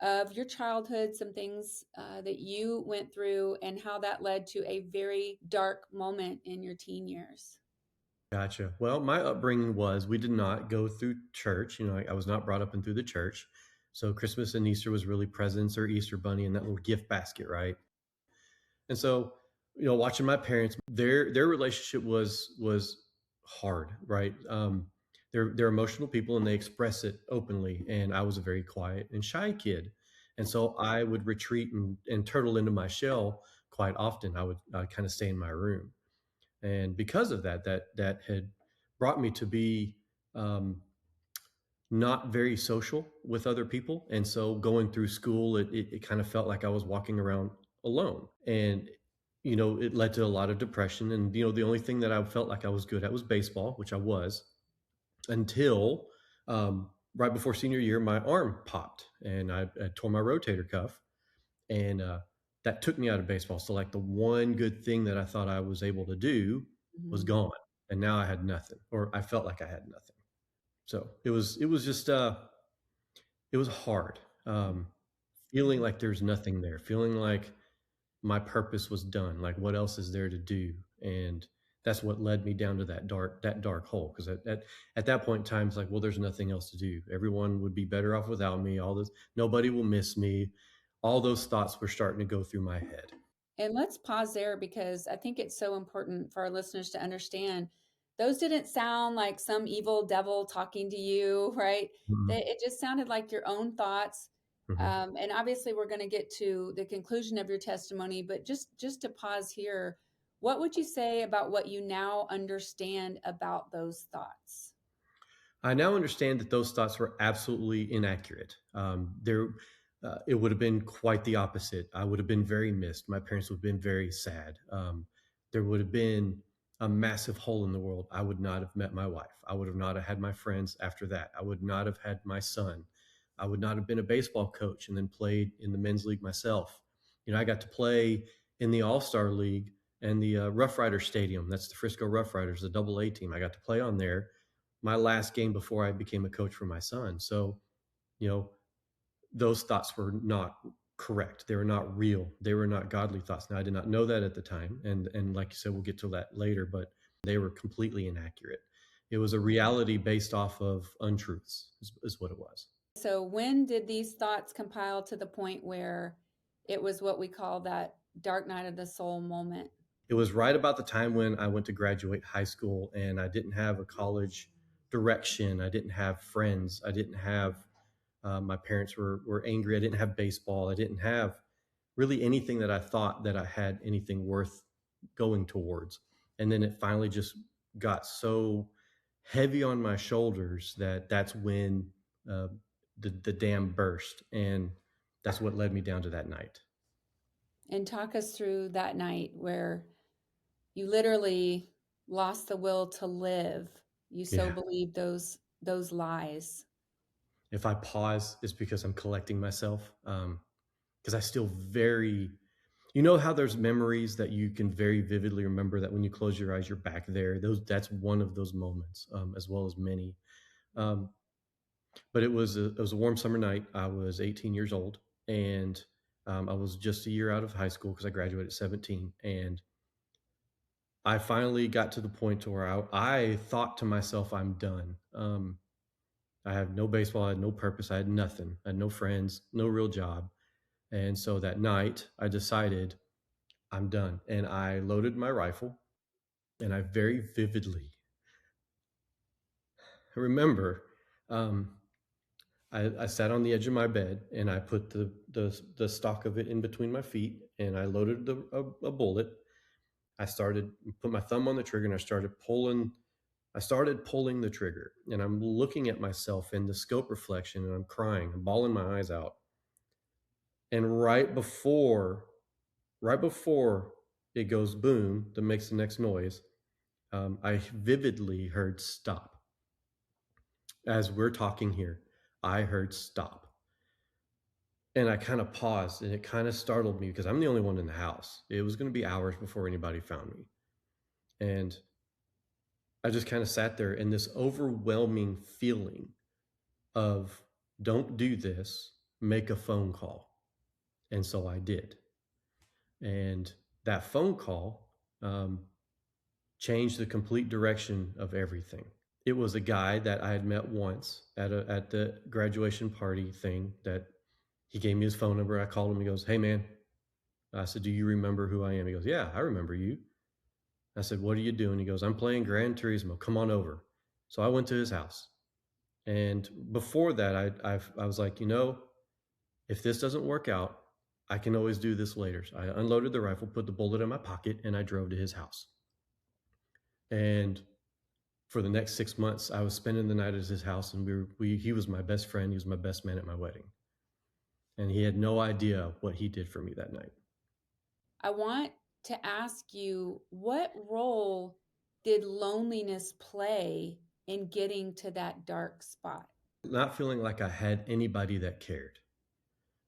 of your childhood, some things that you went through, and how that led to a very dark moment in your teen years. Gotcha. Well, my upbringing was we did not go through church. I was not brought up in through the church. So Christmas and Easter was really presents or Easter bunny and that little gift basket, right? And so, watching my parents, their relationship was hard, right? They're emotional people and they express it openly. And I was a very quiet and shy kid, and so I would retreat and turtle into my shell quite often. I'd kind of stay in my room, and because of that had brought me to be not very social with other people. And so going through school, it kind of felt like I was walking around alone, and it led to a lot of depression. And the only thing that I felt like I was good at was baseball, which I was, until right before senior year my arm popped and I tore my rotator cuff, and that took me out of baseball. So like the one good thing that I thought I was able to do was Mhm. gone, and now I had nothing, or I felt like I had nothing. So it was just it was hard, feeling Mhm. like there's nothing there, feeling like my purpose was done. Like what else is there to do? And that's what led me down to that dark hole. Because at that point in time, it's like, well, there's nothing else to do. Everyone would be better off without me. All this, nobody will miss me. All those thoughts were starting to go through my head. And let's pause there because I think it's so important for our listeners to understand those didn't sound like some evil devil talking to you, right? Mhm. It just sounded like your own thoughts. Mhm. And obviously, we're going to get to the conclusion of your testimony, but just to pause here, what would you say about what you now understand about those thoughts? I now understand that those thoughts were absolutely inaccurate. It would have been quite the opposite. I would have been very missed. My parents would have been very sad. There would have been a massive hole in the world. I would not have met my wife. I would have not have had my friends after that. I would not have had my son. I would not have been a baseball coach and then played in the men's league myself. I got to play in the All-Star League and the Rough Rider Stadium. That's the Frisco Rough Riders, the double A team. I got to play on there my last game before I became a coach for my son. So, you know, those thoughts were not correct. They were not real. They were not godly thoughts. Now, I did not know that at the time. And like you said, we'll get to that later, but they were completely inaccurate. It was a reality based off of untruths, is what it was. So when did these thoughts compile to the point where it was what we call that dark night of the soul moment? It was right about the time when I went to graduate high school, and I didn't have a college direction. I didn't have friends. I didn't have, my parents were angry. I didn't have baseball. I didn't have really anything that I thought that I had anything worth going towards. And then it finally just got so heavy on my shoulders that that's when the dam burst. And that's what led me down to that night. And talk us through that night where you literally lost the will to live. You so Yeah. believed those lies. If I pause, it's because I'm collecting myself. Because I still how there's memories that you can very vividly remember that when you close your eyes, you're back there. That's one of those moments, as well as many. Um, but it was a warm summer night. I was 18 years old, and I was just a year out of high school because I graduated at 17. And I finally got to the point to where I thought to myself, I'm done. I have no baseball. I had no purpose. I had nothing. I had no friends, no real job. And so that night, I decided I'm done. And I loaded my rifle, and I very vividly remember I sat on the edge of my bed, and I put the stock of it in between my feet, and I loaded a bullet. I put my thumb on the trigger, and I started pulling. I started pulling the trigger, and I'm looking at myself in the scope reflection, and I'm crying. I'm bawling my eyes out. And right before it goes boom, that makes the next noise, I vividly heard stop. As we're talking here, I heard stop. And I kind of paused, and it kind of startled me because I'm the only one in the house. It was going to be hours before anybody found me. And I just kind of sat there in this overwhelming feeling of don't do this, make a phone call. And so I did. And that phone call changed the complete direction of everything. It was a guy that I had met once at the graduation party thing that he gave me his phone number. I called him. He goes, "Hey, man." I said, "Do you remember who I am?" He goes, "Yeah, I remember you." I said, "What are you doing?" He goes, "I'm playing Gran Turismo. Come on over." So I went to his house. And before that, I was like, if this doesn't work out, I can always do this later. So I unloaded the rifle, put the bullet in my pocket, and I drove to his house. And for the next 6 months, I was spending the night at his house, and he was my best friend. He was my best man at my wedding. And he had no idea what he did for me that night. I want to ask you, what role did loneliness play in getting to that dark spot? Not feeling like I had anybody that cared.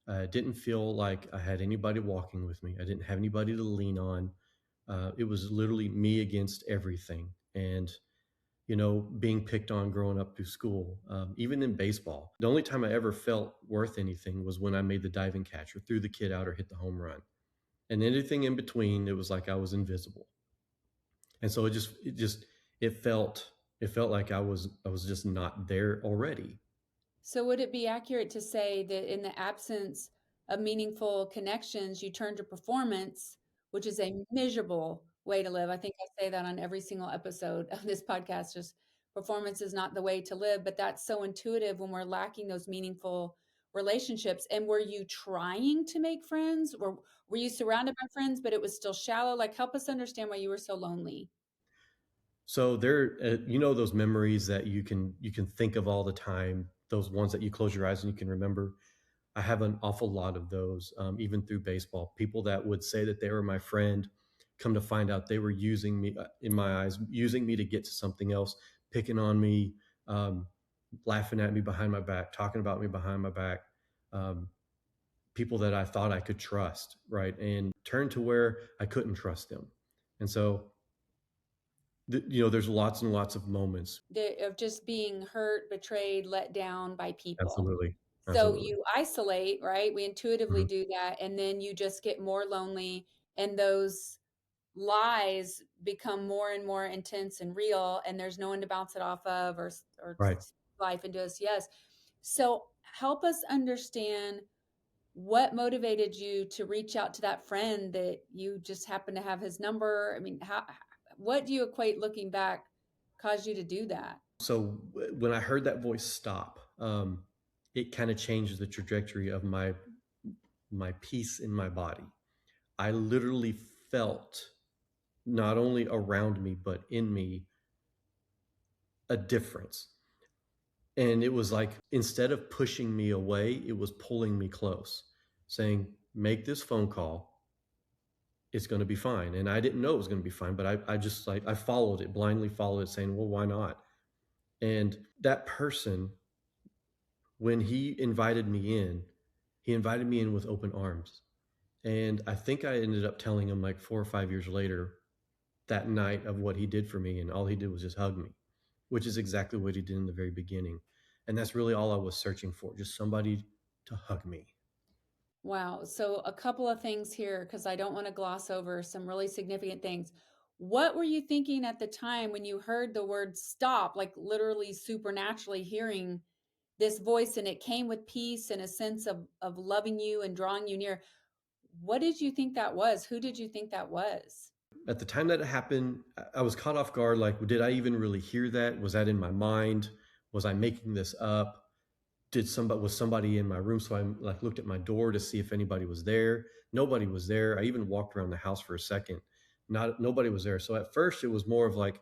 I didn't feel like I had anybody walking with me. I didn't have anybody to lean on. It was literally me against everything. And, being picked on growing up through school, even in baseball. The only time I ever felt worth anything was when I made the diving catch or threw the kid out or hit the home run. And anything in between, it was like I was invisible. And so it felt like I was just not there already. So would it be accurate to say that in the absence of meaningful connections, you turn to performance, which is a miserable way to live? I think I say that on every single episode of this podcast, just performance is not the way to live, but that's so intuitive when we're lacking those meaningful relationships. And were you trying to make friends, or were you surrounded by friends, but it was still shallow? Like, help us understand why you were so lonely. So there, those memories that you can think of all the time, those ones that you close your eyes and you can remember. I have an awful lot of those, even through baseball. People that would say that they were my friend, come to find out they were using me, in my eyes, using me to get to something else, picking on me, um, laughing at me behind my back, talking about me behind my back. Um, People that I thought I could trust, right? And turned to where I couldn't trust them. And so, there's lots and lots of moments. Of just being hurt, betrayed, let down by people. Absolutely. So Absolutely. you isolate, right? We intuitively Mhm. do that. And then you just get more lonely. And those lies become more and more intense and real. And there's no one to bounce it off of or Right. life into us. Yes. So help us understand what motivated you to reach out to that friend that you just happen to have his number. I mean, what do you equate looking back caused you to do that? So when I heard that voice stop, it kind of changed the trajectory of my peace in my body. I literally felt, not only around me but in me, a difference. And it was like, instead of pushing me away, it was pulling me close, saying, "Make this phone call. It's going to be fine." And I didn't know it was going to be fine, but I just, like, I followed it, blindly followed it, saying, "Well, why not?" And that person, when he invited me in with open arms. And I think I ended up telling him, like, 4 or 5 years later, that night, of what he did for me. And all he did was just hug me, which is exactly what he did in the very beginning. And that's really all I was searching for, just somebody to hug me. Wow. So, a couple of things here because I don't want to gloss over some really significant things. What were you thinking at the time when you heard the word stop, like literally supernaturally hearing this voice and it came with peace and a sense of loving you and drawing you near? What did you think that was? Who did you think that was? At the time that it happened, I was caught off guard. Like, did I even really hear that? Was that in my mind? Was I making this up? Did somebody Was somebody in my room? So I, like, looked at my door to see if anybody was there. Nobody was there. I even walked around the house for a second. Not Nobody was there. So at first it was more of like,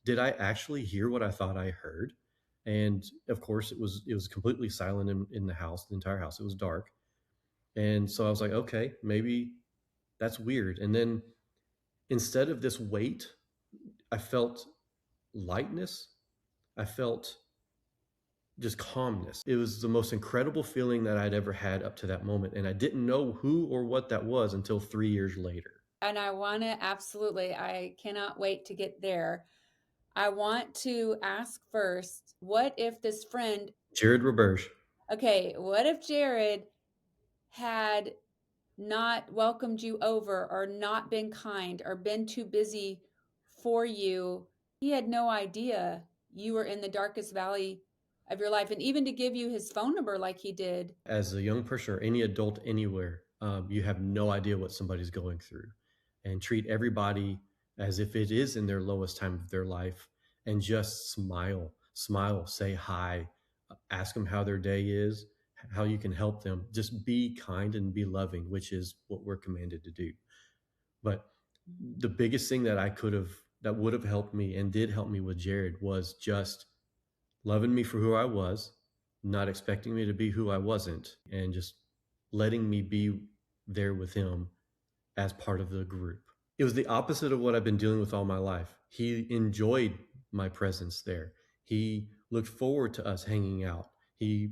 did I actually hear what I thought I heard? And of course it was completely silent in the house, the entire house. It was dark. And so I was like, okay, maybe that's weird. And then, instead of this weight, I felt lightness. I felt just calmness. It was the most incredible feeling that I'd ever had up to that moment. And I didn't know who or what that was until 3 years later. And I want to absolutely, I cannot wait to get there. I want to ask first, what if this friend, Jared Roberge. okay, what if Jared had not welcomed you over or not been kind or been too busy for you? He had no idea you were in the darkest valley of your life. And even to give you his phone number like he did. As a young person or any adult anywhere, you have no idea what somebody's going through, and treat everybody as if it is in their lowest time of their life, and just smile, say hi, ask them how their day is, how you can help them. Just be kind and be loving, which is what we're commanded to do. But the biggest thing that would have helped me and did help me with Jared was just loving me for who I was, not expecting me to be who I wasn't, and just letting me be there with him as part of the group. It was the opposite of what I've been dealing with all my life. He enjoyed my presence there. He looked forward to us hanging out. He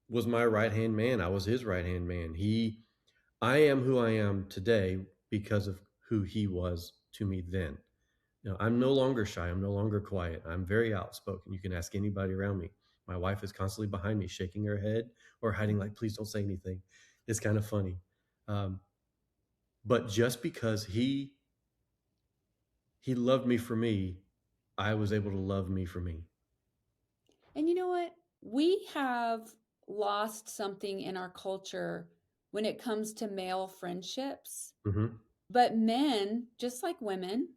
was my right hand man. I was his right hand man. I am who I am today because of who he was to me then. I'm no longer shy. I'm no longer quiet. I'm very outspoken. You can ask anybody around me. My wife is constantly behind me, shaking her head or hiding, like, please don't say anything. It's kind of funny. Um, but just because he loved me for me, I was able to love me for me. And you know what? We have lost something in our culture when it comes to male friendships. Hmm. But men, just like women,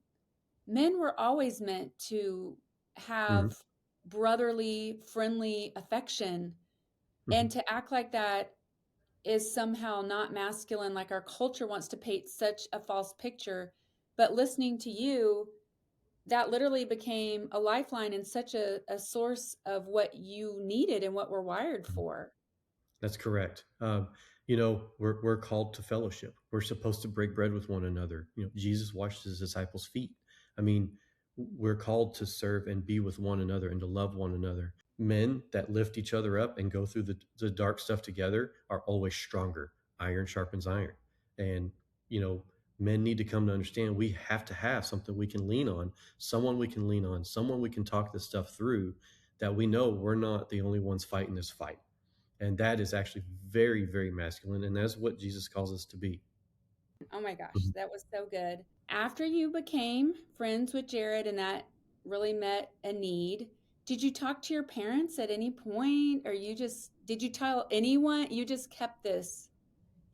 men were always meant to Hmm. have brotherly, friendly affection. Hmm. And to act like that is somehow not masculine, like our culture wants to paint such a false picture. But listening to you, that literally became a lifeline and such a source of what you needed and what we're wired for. That's correct. We're called to fellowship. We're supposed to break bread with one another. Jesus washed his disciples' feet. I mean, we're called to serve and be with one another and to love one another. Men that lift each other up and go through the dark stuff together are always stronger. Iron sharpens iron. And, you know, men need to come to understand we have to have something we can lean on, someone we can lean on, someone we can talk this stuff through, that we know we're not the only ones fighting this fight. And that is actually very, very masculine. And that's what Jesus calls us to be. Oh my gosh, Mhm. that was so good. After you became friends with Jared and that really met a need, did you talk to your parents at any point, or did you tell anyone? You just kept this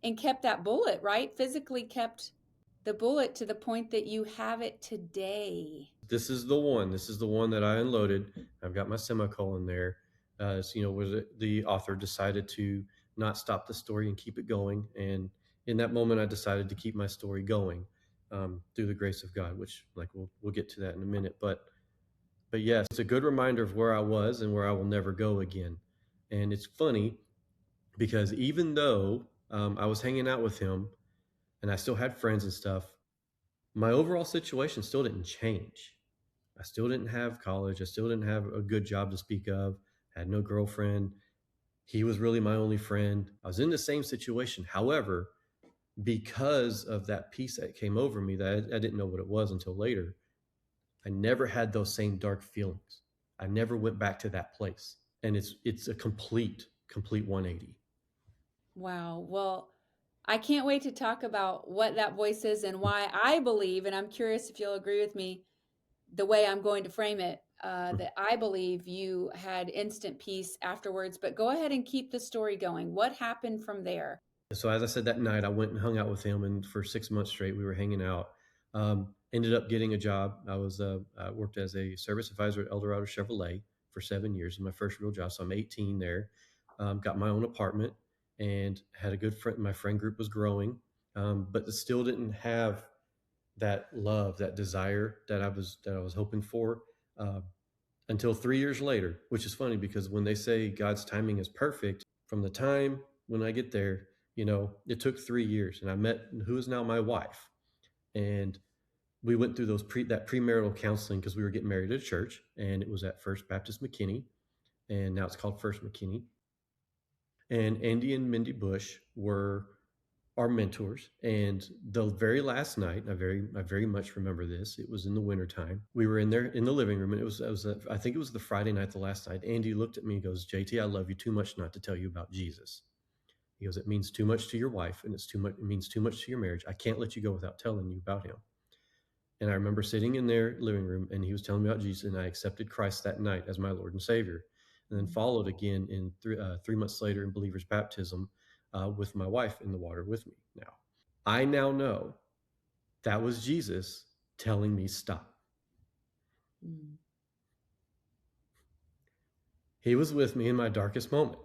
and kept that bullet, right? Physically kept the bullet to the point that you have it today. This is the one. This is the one that I unloaded. I've got my semicolon there. Where the author decided to not stop the story and keep it going. And in that moment, I decided to keep my story going through the grace of God, which, like, we'll get to that in a minute. But yes, it's a good reminder of where I was and where I will never go again. And it's funny because even though I was hanging out with him and I still had friends and stuff, my overall situation still didn't change. I still didn't have college. I still didn't have a good job to speak of. I had no girlfriend. He was really my only friend. I was in the same situation. However, because of that peace that came over me, that I didn't know what it was until later, I never had those same dark feelings. I never went back to that place. And it's a complete 180. Wow. Well, I can't wait to talk about what that voice is and why I believe, and I'm curious if you'll agree with me, the way I'm going to frame it, that I believe you had instant peace afterwards. But go ahead and keep the story going. What happened from there? So as I said, that night I went and hung out with him, and for 6 months straight we were hanging out. Ended up getting a job. I worked as a service advisor at Eldorado Chevrolet for 7 years. It was my first real job. So I'm 18 there. Got my own apartment and had a good friend. My friend group was growing, but still didn't have that love, that desire that I was hoping for. Uh, until 3 years later, which is funny because when they say God's timing is perfect, from the time when I get there, it took 3 years, and I met who is now my wife, and we went through that premarital counseling because we were getting married at a church, and it was at First Baptist McKinney, and now it's called First McKinney. And Andy and Mindy Bush were our mentors. And the very last night, I very much remember this. It was in the wintertime. We were in there in the living room, and I think it was the Friday night, the last night. Andy looked at me and goes, "JT, I love you too much not to tell you about Jesus." He goes, "It means too much to your wife, and it means too much to your marriage. I can't let you go without telling you about him." And I remember sitting in their living room, and he was telling me about Jesus, and I accepted Christ that night as my Lord and Savior, and then followed again in 3 months later in believer's baptism with my wife in the water with me. Now, I now know that was Jesus telling me stop. Mm. He was with me in my darkest moment.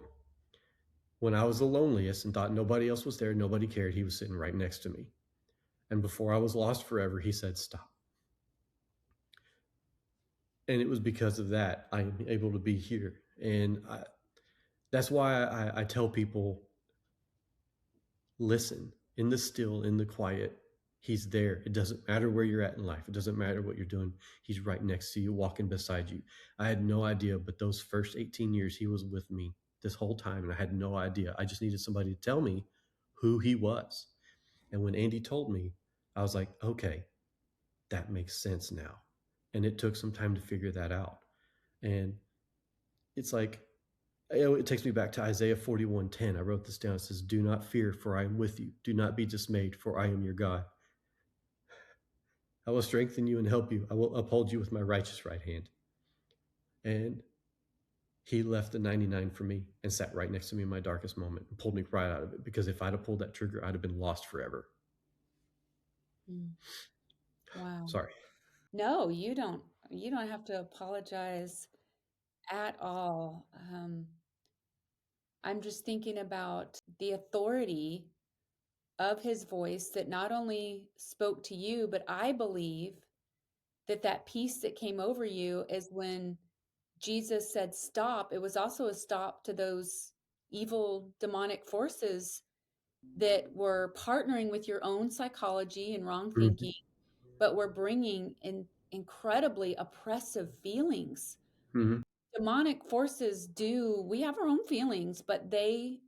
When I was the loneliest and thought nobody else was there, nobody cared, he was sitting right next to me. And before I was lost forever, he said, stop. And it was because of that I am able to be here. And that's why I tell people, listen, in the still, in the quiet, he's there. It doesn't matter where you're at in life. It doesn't matter what you're doing. He's right next to you, walking beside you. I had no idea, but those first 18 years, he was with me this whole time, and I had no idea. I just needed somebody to tell me who he was. And when Andy told me, I was like, okay, that makes sense now. And it took some time to figure that out. And it's like, it takes me back to Isaiah 41:10. I wrote this down. It says, "Do not fear, for I am with you. Do not be dismayed, for I am your God. I will strengthen you and help you. I will uphold you with my righteous right hand." And he left the 99 for me and sat right next to me in my darkest moment and pulled me right out of it. Because if I'd have pulled that trigger, I'd have been lost forever. Mm. Wow. Sorry. No, you don't. You don't have to apologize at all. I'm just thinking about the authority of his voice that not only spoke to you, but I believe that that peace that came over you is when Jesus said stop. It was also a stop to those evil demonic forces that were partnering with your own psychology and wrong Mhm. thinking, but were bringing in incredibly oppressive feelings. Mhm. Demonic forces do, we have our own feelings, but they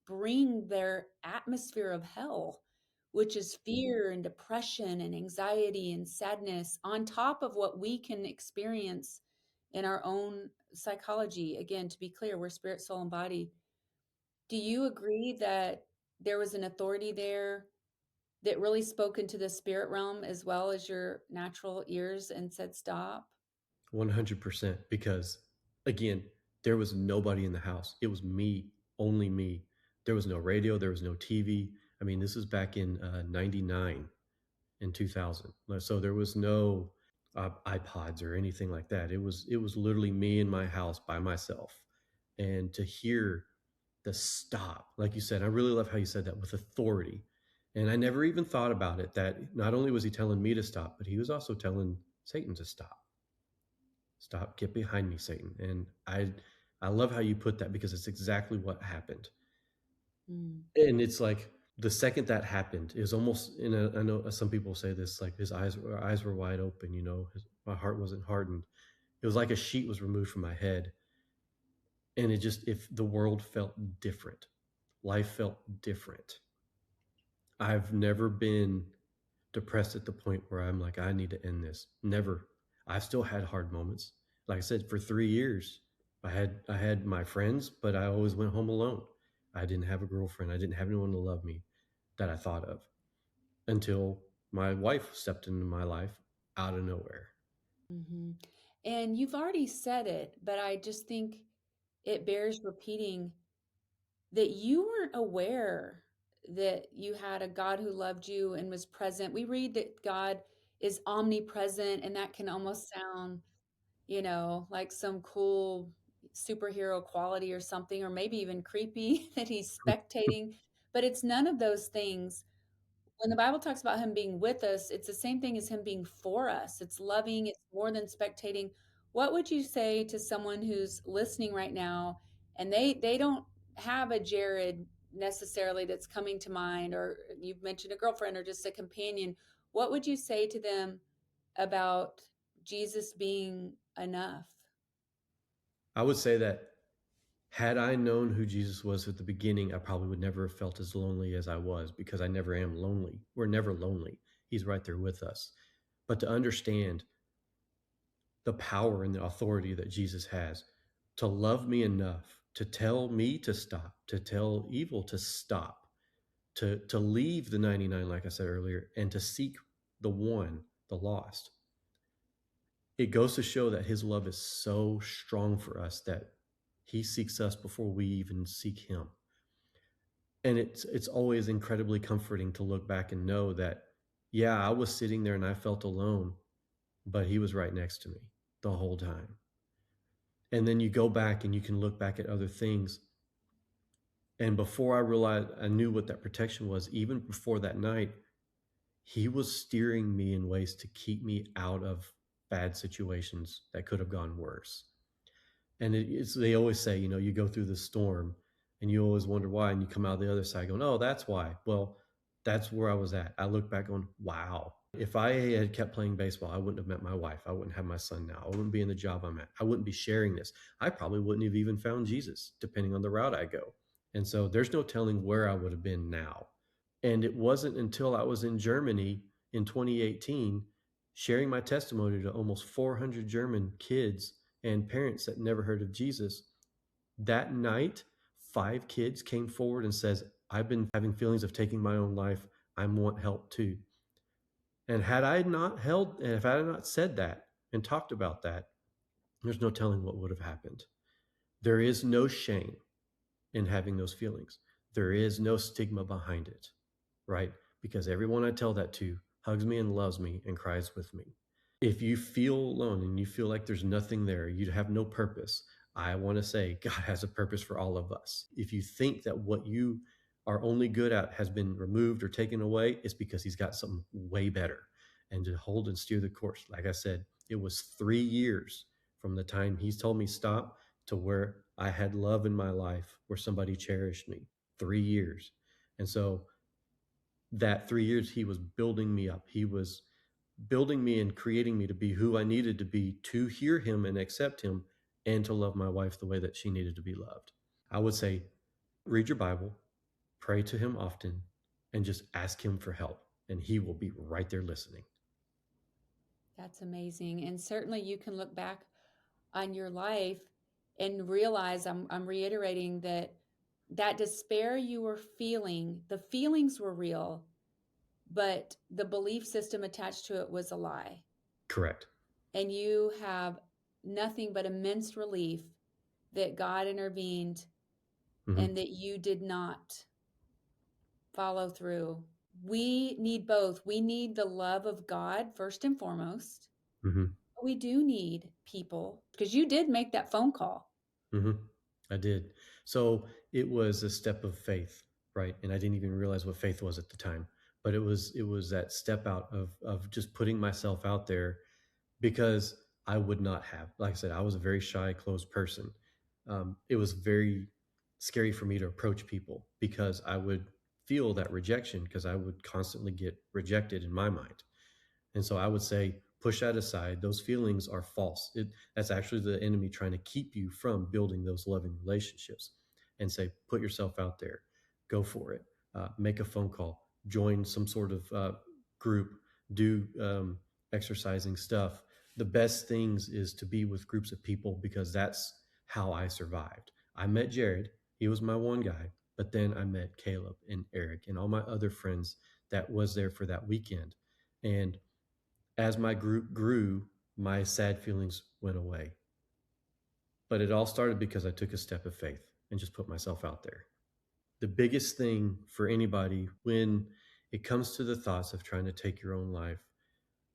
bring their atmosphere of hell, which is fear and depression and anxiety and sadness on top of what we can experience in our own psychology. Again, to be clear, we're spirit, soul, and body. Do you agree that there was an authority there that really spoke into the spirit realm as well as your natural ears and said, stop? 100%. Because again, there was nobody in the house. It was me, only me. There was no radio, there was no TV. I mean, this is back in 99 and 2000. So there was no iPods or anything like that. It was literally me in my house by myself. And to hear the stop, like you said, I really love how you said that, with authority. And I never even thought about it, that not only was he telling me to stop, but he was also telling Satan to stop. Stop, get behind me, Satan. And I love how you put that, because it's exactly what happened. Mm. And it's like the second that happened, it was almost in a, I know some people say this, like his eyes were wide open, my heart wasn't hardened. It was like a sheet was removed from my head. And it just, if the world felt different, life felt different. I've never been depressed at the point where I'm like, I need to end this. Never. I've still had hard moments. Like I said, for 3 years, I had my friends, but I always went home alone. I didn't have a girlfriend. I didn't have anyone to love me that I thought of, until my wife stepped into my life out of nowhere. Hmm. And you've already said it, but I just think it bears repeating that you weren't aware that you had a God who loved you and was present. We read that God is omnipresent, and that can almost sound, like some cool superhero quality or something, or maybe even creepy that he's spectating. But it's none of those things. When the Bible talks about him being with us, it's the same thing as him being for us. It's loving, it's more than spectating. What would you say to someone who's listening right now and they don't have a Jared necessarily that's coming to mind, or you've mentioned a girlfriend or just a companion? What would you say to them about Jesus being enough? I would say that, had I known who Jesus was at the beginning, I probably would never have felt as lonely as I was, because I never am lonely. We're never lonely. He's right there with us. But to understand the power and the authority that Jesus has to love me enough to tell me to stop, to tell evil to stop, to leave the 99, like I said earlier, and to seek the one, the lost. It goes to show that his love is so strong for us that he seeks us before we even seek him. And it's always incredibly comforting to look back and know that, yeah, I was sitting there and I felt alone, but he was right next to me the whole time. And then you go back and you can look back at other things. And before I realized, I knew what that protection was, even before that night, he was steering me in ways to keep me out of bad situations that could have gone worse. And they always say, you go through the storm and you always wonder why. And you come out the other side going, oh, that's why. Well, that's where I was at. I look back on, wow, if I had kept playing baseball, I wouldn't have met my wife. I wouldn't have my son now. I wouldn't be in the job I'm at. I wouldn't be sharing this. I probably wouldn't have even found Jesus, depending on the route I go. And so there's no telling where I would have been now. And it wasn't until I was in Germany in 2018, sharing my testimony to almost 400 German kids and parents that never heard of Jesus. That night, 5 kids came forward and says, I've been having feelings of taking my own life. I want help too. And had I not held, and if I had not said that and talked about that, there's no telling what would have happened. There is no shame in having those feelings. There is no stigma behind it, right? Because everyone I tell that to hugs me and loves me and cries with me. If you feel alone and you feel like there's nothing there, you have no purpose, I want to say God has a purpose for all of us. If you think that what you are only good at has been removed or taken away, it's because he's got something way better. And to hold and steer the course, like I said, it was 3 years from the time he's told me stop to where I had love in my life, where somebody cherished me. 3 years. And so that 3 years, he was building me up. He was building me and creating me to be who I needed to be to hear him and accept him and to love my wife the way that she needed to be loved. I would say, read your Bible, pray to him often, and just ask him for help. And he will be right there listening. That's amazing. And certainly you can look back on your life and realize, I'm reiterating that despair you were feeling, the feelings were real, but the belief system attached to it was a lie. Correct. And you have nothing but immense relief that God intervened and that you did not follow through. We need both. We need the love of God first and foremost. Mm-hmm. We do need people, because you did make that phone call. Mm-hmm. I did. So it was a step of faith, right? And I didn't even realize what faith was at the time, but it was that step out of just putting myself out there, because I would not have, like I said, I was a very shy, closed person. It was very scary for me to approach people because I would feel that rejection, because I would constantly get rejected in my mind. And so I would say, push that aside. Those feelings are false. That's actually the enemy trying to keep you from building those loving relationships. And say, put yourself out there, go for it, make a phone call, join some sort of group, do exercising stuff. The best things is to be with groups of people, because that's how I survived. I met Jared. He was my one guy. But then I met Caleb and Eric and all my other friends that was there for that weekend. And as my group grew, my sad feelings went away. But it all started because I took a step of faith and just put myself out there. The biggest thing for anybody when it comes to the thoughts of trying to take your own life,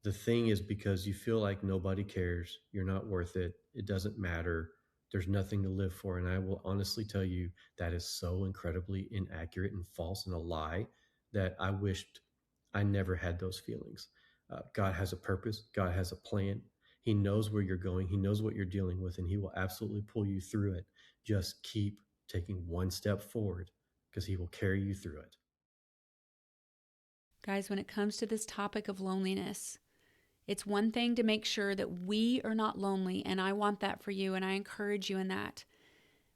the thing is, because you feel like nobody cares, you're not worth it, it doesn't matter, there's nothing to live for. And I will honestly tell you that is so incredibly inaccurate and false and a lie that I wished I never had those feelings. God has a purpose. God has a plan. He knows where you're going. He knows what you're dealing with, and he will absolutely pull you through it. Just keep taking one step forward, because he will carry you through it. Guys, when it comes to this topic of loneliness, it's one thing to make sure that we are not lonely, and I want that for you, and I encourage you in that.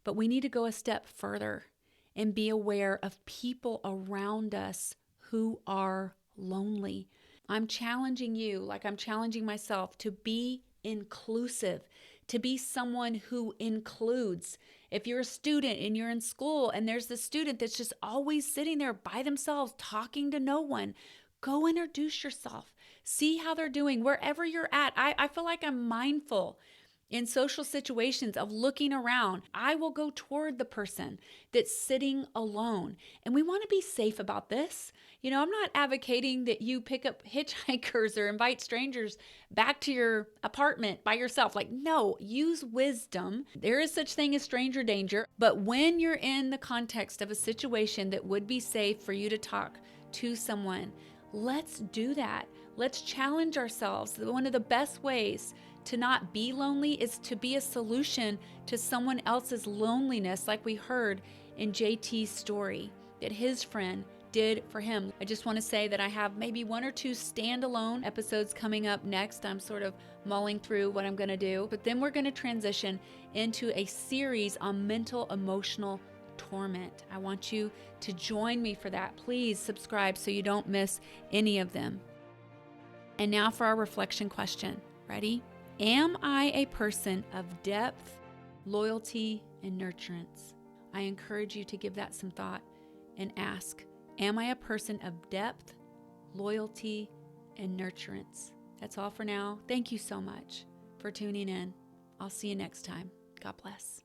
But we need to go a step further and be aware of people around us who are lonely. I'm challenging you, like I'm challenging myself, to be inclusive, to be someone who includes. If you're a student and you're in school and there's the student that's just always sitting there by themselves talking to no one, go introduce yourself. See how they're doing wherever you're at. I feel like I'm mindful in social situations of looking around. I will go toward the person that's sitting alone. And we want to be safe about this. I'm not advocating that you pick up hitchhikers or invite strangers back to your apartment by yourself. No, use wisdom. There is such thing as stranger danger. But when you're in the context of a situation that would be safe for you to talk to someone, let's do that. Let's challenge ourselves. One of the best ways to not be lonely is to be a solution to someone else's loneliness, like we heard in JT's story that his friend did for him. I just want to say that I have maybe 1 or 2 standalone episodes coming up next. I'm sort of mulling through what I'm going to do, but then we're going to transition into a series on mental emotional torment. I want you to join me for that. Please subscribe so you don't miss any of them. And now for our reflection question. Ready? Am I a person of depth, loyalty, and nurturance? I encourage you to give that some thought and ask, am I a person of depth, loyalty, and nurturance? That's all for now. Thank you so much for tuning in. I'll see you next time. God bless.